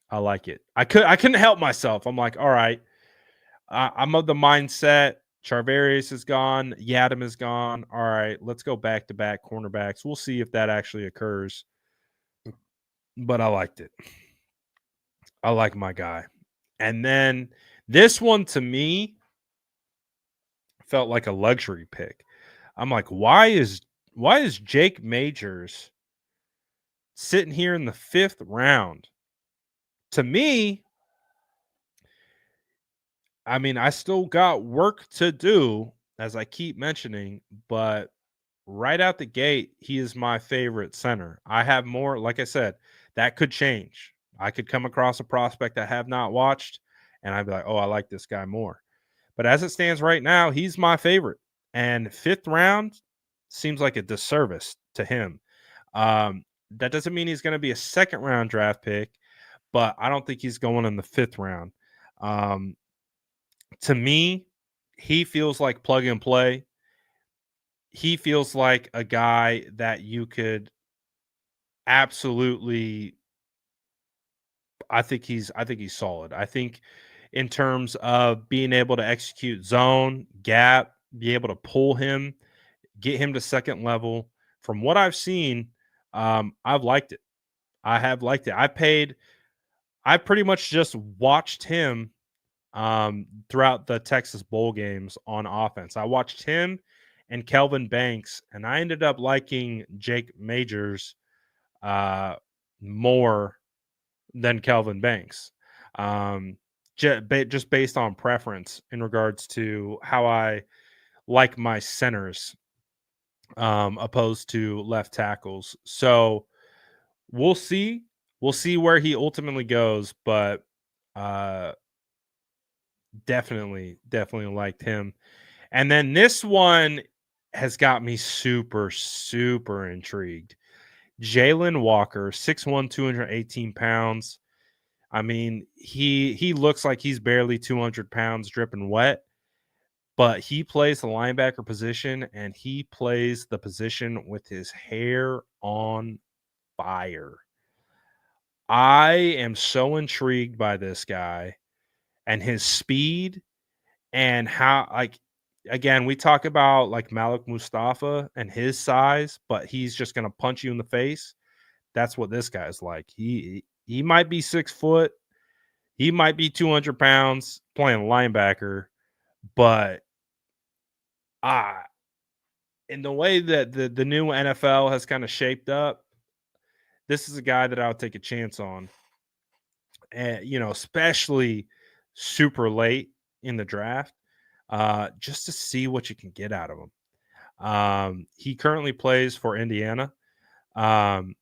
I like it. I couldn't help myself. I'm like, all right, I'm of the mindset. Charvarius is gone. Yadam is gone. All right, let's go back to back cornerbacks. We'll see if that actually occurs. But I liked it. I like my guy. And then this one to me felt like a luxury pick. I'm like, why is Jake Majors sitting here in the 5th round? To me, I mean, I still got work to do, as I keep mentioning, but right out the gate, he is my favorite center. I have more, like I said, that could change. I could come across a prospect I have not watched, and I'd be like, oh, I like this guy more. But as it stands right now, he's my favorite. And 5th round seems like a disservice to him. That doesn't mean he's going to be a 2nd round draft pick, but I don't think he's going in the 5th round. To me, he feels like plug and play. He feels like a guy that you could absolutely. I think he's solid. I think in terms of being able to execute zone, gap, be able to pull him, get him to second level. From what I've seen, I've liked it. I have liked it. I pretty much just watched him throughout the Texas bowl games on offense. I watched him and Kelvin Banks, and I ended up liking Jake Majors more than Kelvin Banks, just based on preference in regards to how I like my centers, opposed to left tackles. So we'll see. We'll see where he ultimately goes, but uh, definitely liked him. And then this one has got me super intrigued. Jalen Walker, 6'1", 218 pounds. I mean, he looks like he's barely 200 pounds dripping wet, but he plays the linebacker position, and he plays the position with his hair on fire. I am so intrigued by this guy and his speed and how, like, again, we talk about like Malik Mustafa and his size, but he's just going to punch you in the face. That's what this guy's like. He might be 6 foot. He might be 200 pounds playing linebacker, but ah, in the way that the new NFL has kind of shaped up, this is a guy that I'll take a chance on. And especially super late in the draft, just to see what you can get out of him. He currently plays for Indiana, um,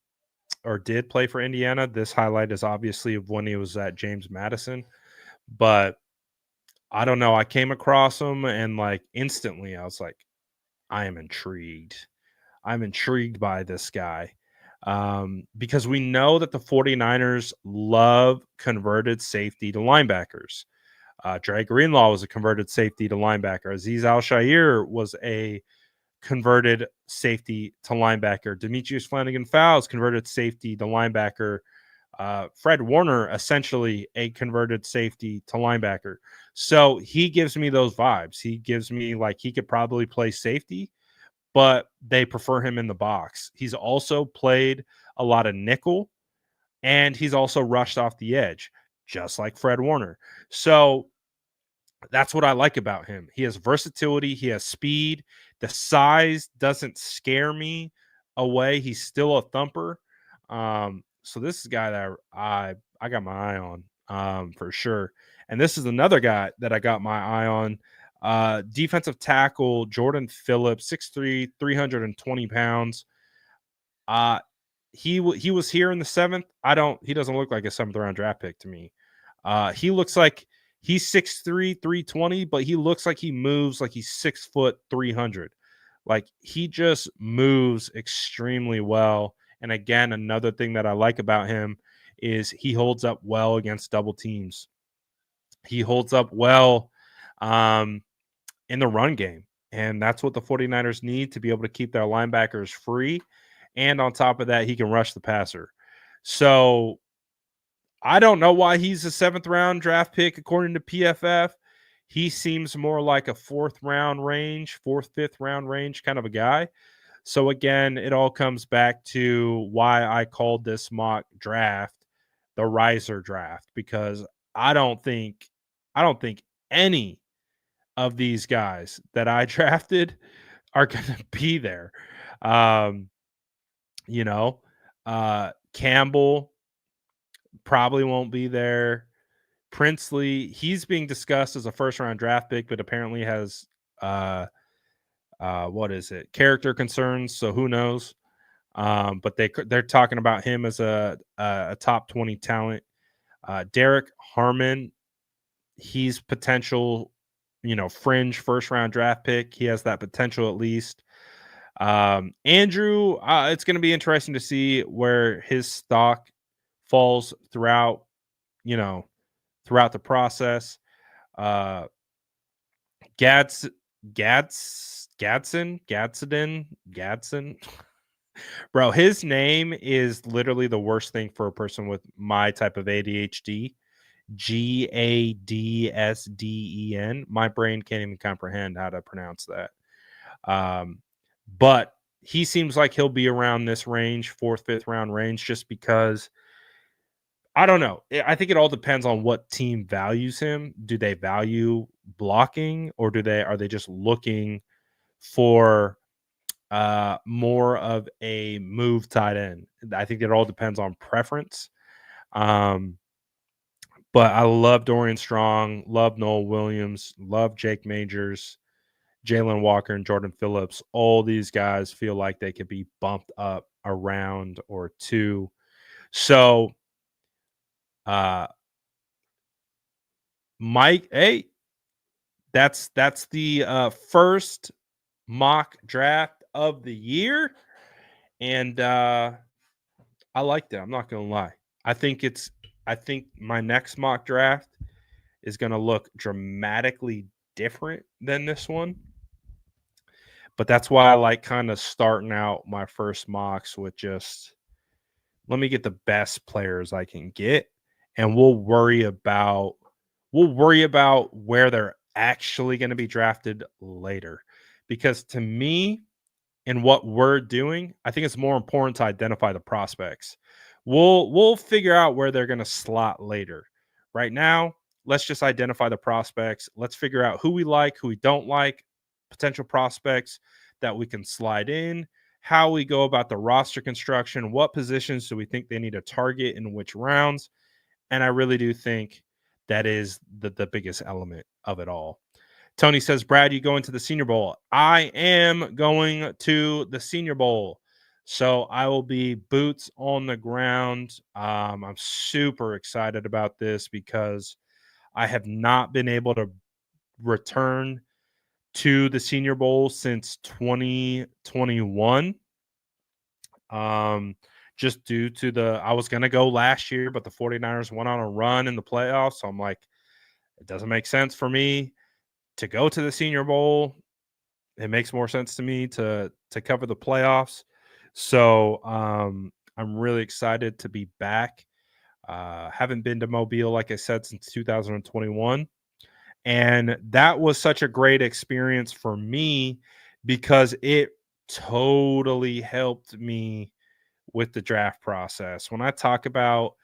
or did play for Indiana. This highlight is obviously of when he was at James Madison, but I don't know. I came across him and like instantly I was like, I am intrigued. I'm intrigued by this guy, because we know that the 49ers love converted safety to linebackers. Dre Greenlaw was a converted safety to linebacker. Azeez Al-Shaair was a converted safety to linebacker. Demetrius Flanagan-Fowles converted safety to linebacker. Fred Warner, essentially a converted safety to linebacker. So he gives me those vibes. He gives me like he could probably play safety, but they prefer him in the box. He's also played a lot of nickel, and he's also rushed off the edge, just like Fred Warner. So that's what I like about him. He has versatility, he has speed. The size doesn't scare me away. He's still a thumper. So this is a guy that I got my eye on, for sure. And this is another guy that I got my eye on. Defensive tackle Jordan Phillips, 6'3", 320 pounds. He was here in the 7th. He doesn't look like a 7th round draft pick to me. He looks like he's 6'3", 320, but he looks like he moves like he's 6 foot 300. Like he just moves extremely well. And again, another thing that I like about him is he holds up well against double teams. He holds up well in the run game. And that's what the 49ers need to be able to keep their linebackers free. And on top of that, he can rush the passer. So I don't know why he's a 7th round draft pick according to PFF. He seems more like a 4th round range, 4th, 5th round range kind of a guy. So again, it all comes back to why I called this mock draft the riser draft, because I don't think any of these guys that I drafted are going to be there. Um, Campbell probably won't be there. Princely, he's being discussed as a 1st round draft pick, but apparently has what is it? Character concerns. So who knows? But they're talking about him as a top 20 talent. Derek Harmon, he's potential, fringe 1st round draft pick. He has that potential at least. Andrew, it's going to be interesting to see where his stock falls throughout the process. Gadsden. Bro, his name is literally the worst thing for a person with my type of ADHD. Gadsden. My brain can't even comprehend how to pronounce that. But he seems like he'll be around this range, 4th, 5th round range, just because I don't know. I think it all depends on what team values him. Do they value blocking, or are they just looking for more of a move tight end? I think it all depends on preference. But I love Dorian Strong, love Noel Williams, love Jake Majors. Jalen Walker and Jordan Phillips, all these guys feel like they could be bumped up a round or two. So, uh, Mike, hey, that's the first mock draft of the year, and I like that. I'm not gonna lie. I think it's. I think my next mock draft is gonna look dramatically different than this one. But that's why I like kind of starting out my first mocks with just let me get the best players I can get, and we'll worry about where they're actually going to be drafted later. Because to me, in what we're doing, I think it's more important to identify the prospects. We'll figure out where they're going to slot later. Right now, let's just identify the prospects. Let's figure out who we like, who we don't like, potential prospects that we can slide in, how we go about the roster construction, what positions do we think they need to target in which rounds. And I really do think that is the biggest element of it all. Tony says, Brad, you going to the Senior Bowl? I am going to the Senior Bowl. So I will be boots on the ground. I'm super excited about this because I have not been able to return to the Senior Bowl since 2021. Just due to I was going to go last year, but the 49ers went on a run in the playoffs. So I'm like, it doesn't make sense for me to go to the Senior Bowl. It makes more sense to me to cover the playoffs. So I'm really excited to be back. Haven't been to Mobile, like I said, since 2021. And that was such a great experience for me because it totally helped me with the draft process. When I talk about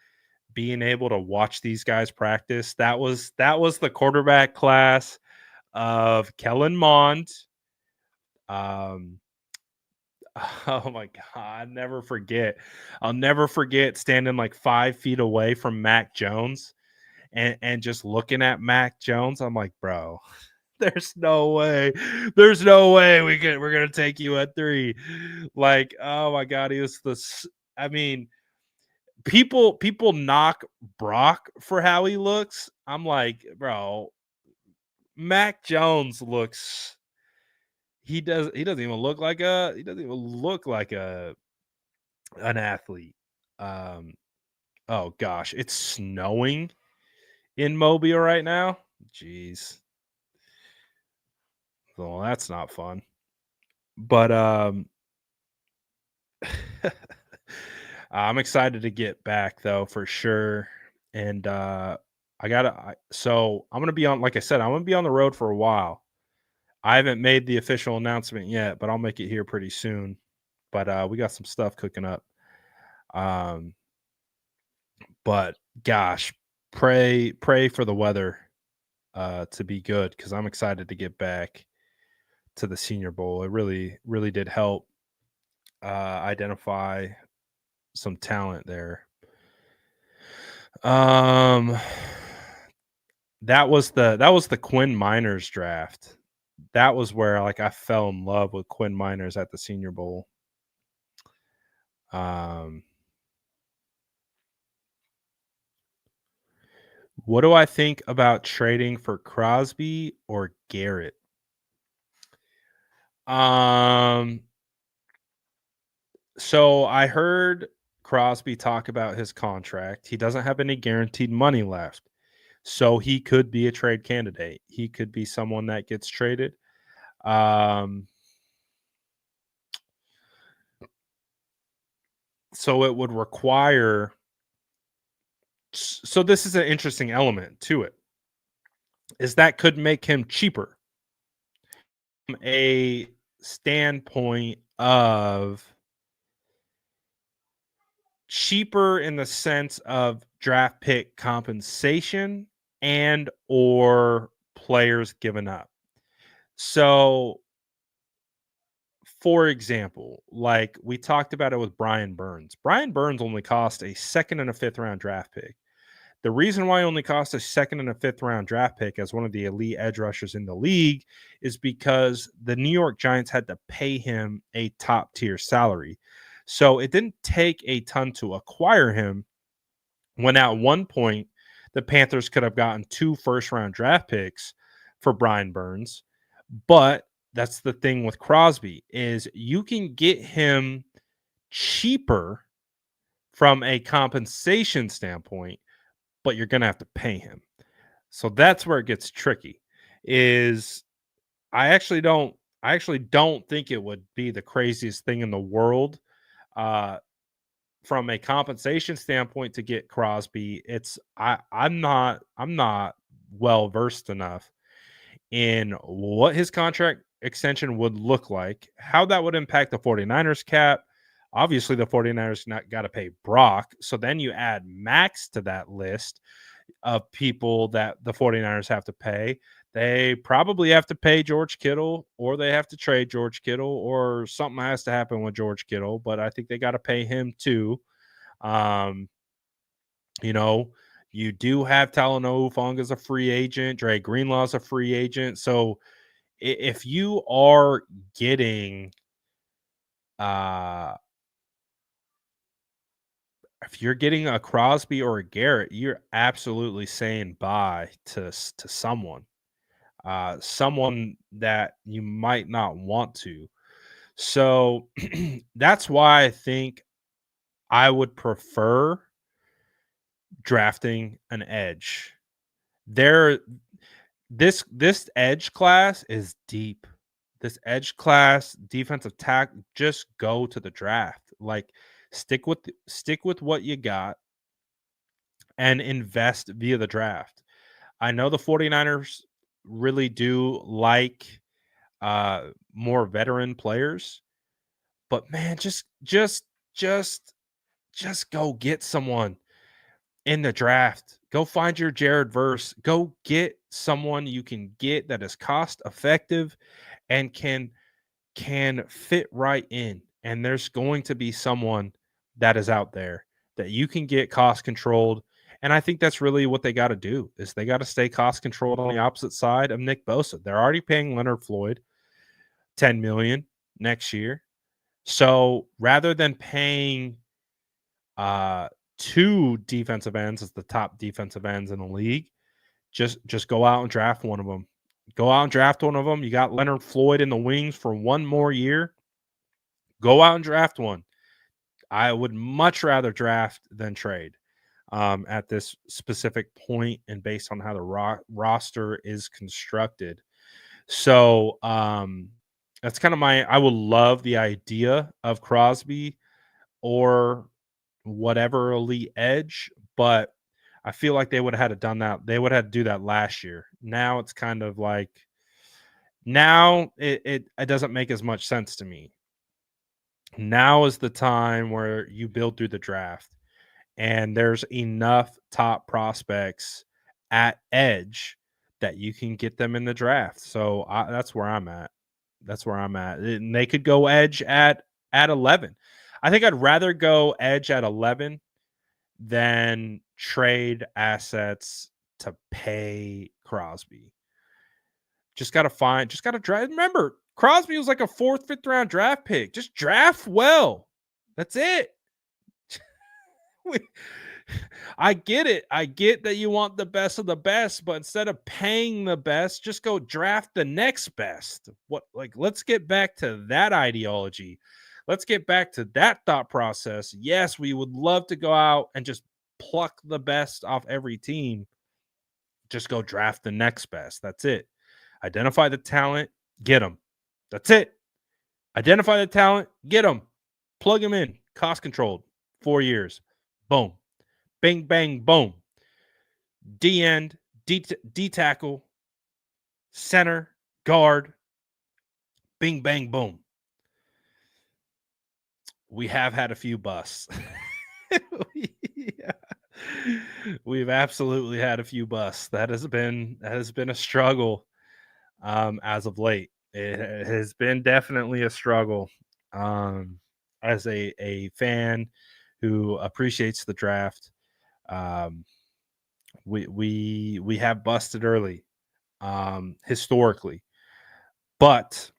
being able to watch these guys practice, that was the quarterback class of Kellen Mond. Um, oh my god, I'll never forget standing like 5 feet away from Mac Jones and just looking at Mac Jones. I'm like, bro, there's no way. There's no way we're gonna take you at 3. Like, oh my god, he was I mean, people knock Brock for how he looks. I'm like, bro, Mac Jones looks he doesn't even look like an athlete. Um oh gosh, it's snowing in Mobile right now. Jeez. Well, that's not fun. But I'm excited to get back though for sure. And so I'm gonna be on, like I said, I'm gonna be on the road for a while. I haven't made the official announcement yet, but I'll make it here pretty soon. But we got some stuff cooking up. Um, but gosh, pray for the weather to be good because I'm excited to get back to the Senior Bowl. It really did help identify some talent there. Um, that was the Quinn Miners draft. That was where like I fell in love with Quinn Miners at the Senior Bowl. Um, what do I think about trading for Crosby or Garrett? Um, so I heard Crosby talk about his contract. He doesn't have any guaranteed money left. So he could be a trade candidate. He could be someone that gets traded. Um, so it would require. So this is an interesting element to it. Is that could make him cheaper. From a standpoint of cheaper in the sense of draft pick compensation and or players given up. So for example, like we talked about it with Brian Burns. Brian Burns only cost a second and a fifth round draft pick. The reason why he only cost a second and a fifth round draft pick as one of the elite edge rushers in the league is because the New York Giants had to pay him a top tier salary. So it didn't take a ton to acquire him, when at one point the Panthers could have gotten 2 first round draft picks for Brian Burns. But that's the thing with Crosby, is you can get him cheaper from a compensation standpoint, but you're going to have to pay him. So that's where it gets tricky. Is I actually don't think it would be the craziest thing in the world, uh, from a compensation standpoint, to get Crosby. I'm not well versed enough in what his contract extension would look like, how that would impact the 49ers cap. Obviously, the 49ers not got to pay Brock. So then you add Max to that list of people that the 49ers have to pay. They probably have to pay George Kittle, or they have to trade George Kittle, or something has to happen with George Kittle, but I think they got to pay him too. Um, you know, you do have Talanoa Fong as a free agent. Dre Greenlaw is a free agent. So if you are getting uh if you're getting a Crosby or a Garrett, you're absolutely saying bye to someone. Someone that you might not want to. So that's why I think I would prefer drafting an edge. There this edge class is deep. This edge class, defensive tack, just go to the draft. Like, stick with what you got and invest via the draft. I know the 49ers really do like more veteran players, but man, just go get someone in the draft. Go find your Jared Verse. Go get someone you can get that is cost effective and can fit right in. And there's going to be someone that is out there that you can get cost controlled. And I think that's really what they got to do, is they got to stay cost controlled on the opposite side of Nick Bosa. They're already paying Leonard Floyd $10 million next year. So rather than paying uh 2 defensive ends as the top defensive ends in the league, just go out and draft one of them. Go out and draft one of them. You got Leonard Floyd in the wings for one more year. Go out and draft one. I would much rather draft than trade at this specific point, and based on how the roster is constructed. So that's kind of I would love the idea of Crosby or whatever elite edge, but I feel like they would have had to done that. They would have had to do that last year. Now it's kind of like, now it doesn't make as much sense to me. Now is the time where you build through the draft, and there's enough top prospects at edge that you can get them in the draft. So that's where I'm at. That's where I'm at. And they could go edge at 11. I think I'd rather go edge at 11 than trade assets to pay Crosby. Just got to draft. Remember, Crosby was like a 4th, 5th round draft pick. Just draft well. That's it. I get it. I get that you want the best of the best, but instead of paying the best, just go draft the next best. Let's get back to that ideology. Let's get back to that thought process. Yes, we would love to go out and just pluck the best off every team. Just go draft the next best. That's it. Identify the talent, get them. That's it. Identify the talent, get them. Plug them in. Cost controlled. 4 years. Boom. Bing, bang, boom. D end, D tackle, center, guard. Bing, bang, boom. We have had a few busts. Yeah. We've absolutely had a few busts. That has been a struggle as of late. It has been definitely a struggle. As a fan who appreciates the draft. Um, We have busted early, historically, but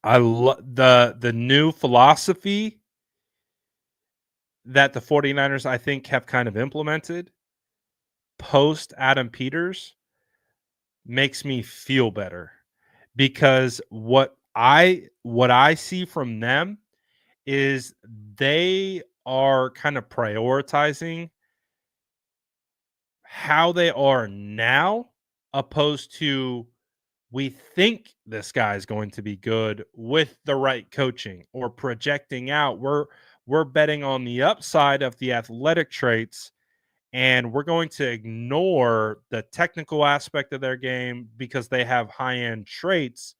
I love the new philosophy that the 49ers, I think, have kind of implemented post Adam Peters makes me feel better because what I see from them is they are kind of prioritizing how they are now opposed to we think this guy is going to be good with the right coaching or projecting out. We're betting on the upside of the athletic traits and we're going to ignore the technical aspect of their game because they have high-end traits.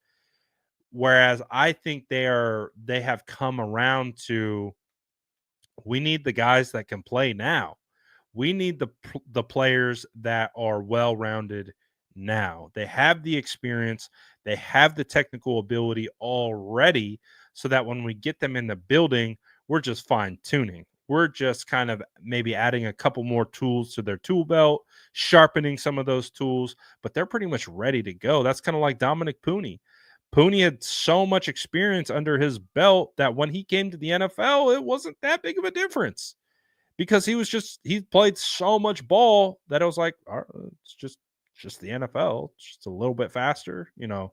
Whereas I think they have come around to we need the guys that can play now. We need the players that are well-rounded now. They have the experience, they have the technical ability already so that when we get them in the building, we're just fine tuning. We're just kind of maybe adding a couple more tools to their tool belt, sharpening some of those tools, but they're pretty much ready to go. That's kind of like Dominic Puni. Puni had so much experience under his belt that when he came to the NFL, it wasn't that big of a difference because he played so much ball that I was like, "All right, it's just the NFL. It's just a little bit faster, a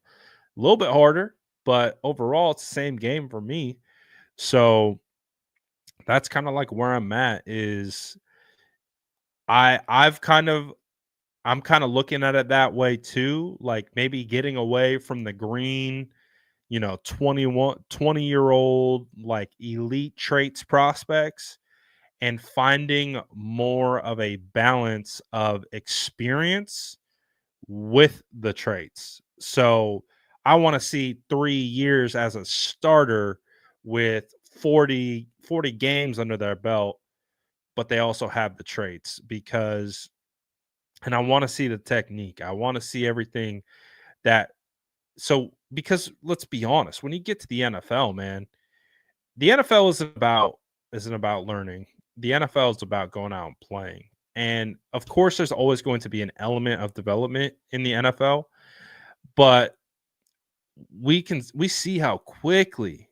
little bit harder, but overall it's the same game for me." So that's kind of like where I'm at is I've kind of I'm kind of looking at it that way too, like maybe getting away from the green, 20-year-old like elite traits prospects and finding more of a balance of experience with the traits. So I want to see 3 years as a starter with 40 games under their belt, but they also have the traits and I want to see the technique. I want to see everything that because let's be honest, when you get to the NFL, man, the NFL isn't about learning. The NFL is about going out and playing. And of course, there's always going to be an element of development in the NFL, but we see how quickly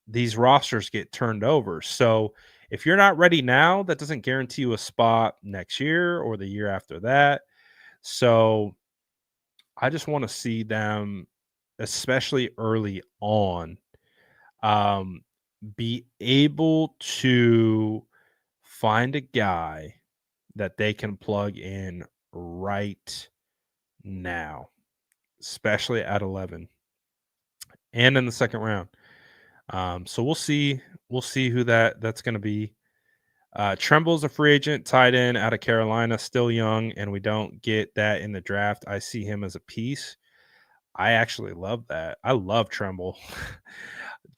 these rosters get turned over. So if you're not ready now, that doesn't guarantee you a spot next year or the year after that. So I just want to see them, especially early on, um, be able to find a guy that they can plug in right now, especially at 11 and in the second round. So we'll see. We'll see who that's going to be. Tremble's a free agent, tight end out of Carolina, still young, and we don't get that in the draft. I see him as a piece. I actually love that. I love Tremble.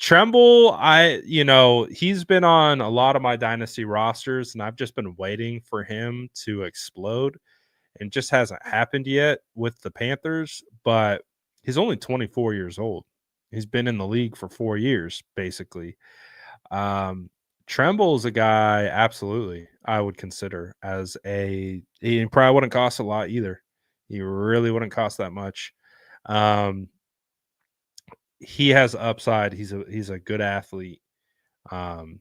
Tremble, he's been on a lot of my dynasty rosters, and I've just been waiting for him to explode, and just hasn't happened yet with the Panthers. But he's only 24 years old. He's been in the league for 4 years, basically. Um, Tremble is a guy, absolutely, I would consider as he probably wouldn't cost a lot either. He really wouldn't cost that much. Um, he has upside. He's a good athlete, um,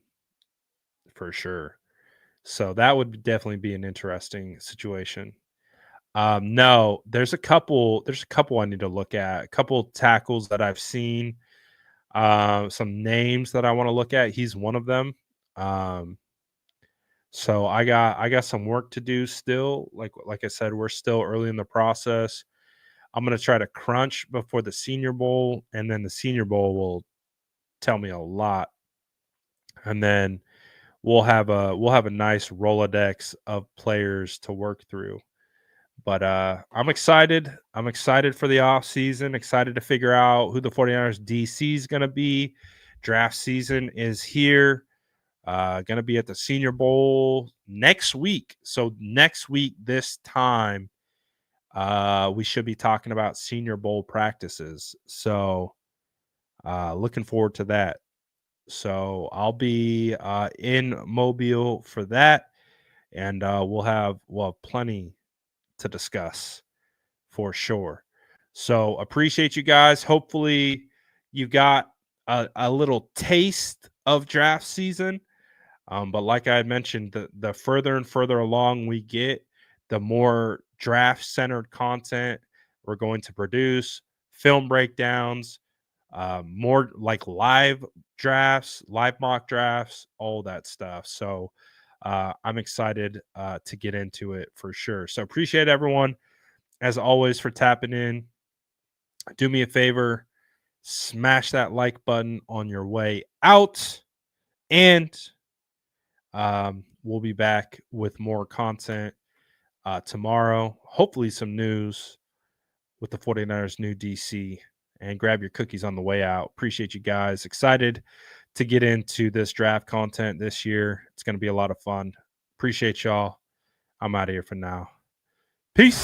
for sure. So that would definitely be an interesting situation. No, there's a couple I need to look at. A couple tackles that I've seen. Some names that I want to look at. He's one of them. Um, so I got some work to do still. Like I said, we're still early in the process. I'm gonna try to crunch before the Senior Bowl, and then the Senior Bowl will tell me a lot. And then we'll have a nice Rolodex of players to work through. But I'm excited. I'm excited for the off season, excited to figure out who the 49ers DC is going to be. Draft season is here. Going to be at the Senior Bowl next week. So next week, this time, we should be talking about Senior Bowl practices. So looking forward to that. So I'll be in Mobile for that. and we'll have plenty to discuss for sure. So appreciate you guys. Hopefully you got a little taste of draft season. But like I had mentioned, the further and further along we get, the more draft centered content we're going to produce, film breakdowns, more like live drafts, live mock drafts, all that stuff. So I'm excited to get into it for sure. So appreciate everyone, as always, for tapping in. Do me a favor, smash that like button on your way out, and we'll be back with more content tomorrow. Hopefully some news with the 49ers new DC, and grab your cookies on the way out. Appreciate you guys. Excited to get into this draft content this year. It's going to be a lot of fun. Appreciate y'all. I'm out of here for now. Peace.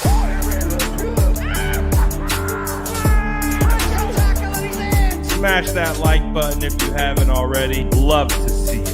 Smash that like button if you haven't already. Love to see you.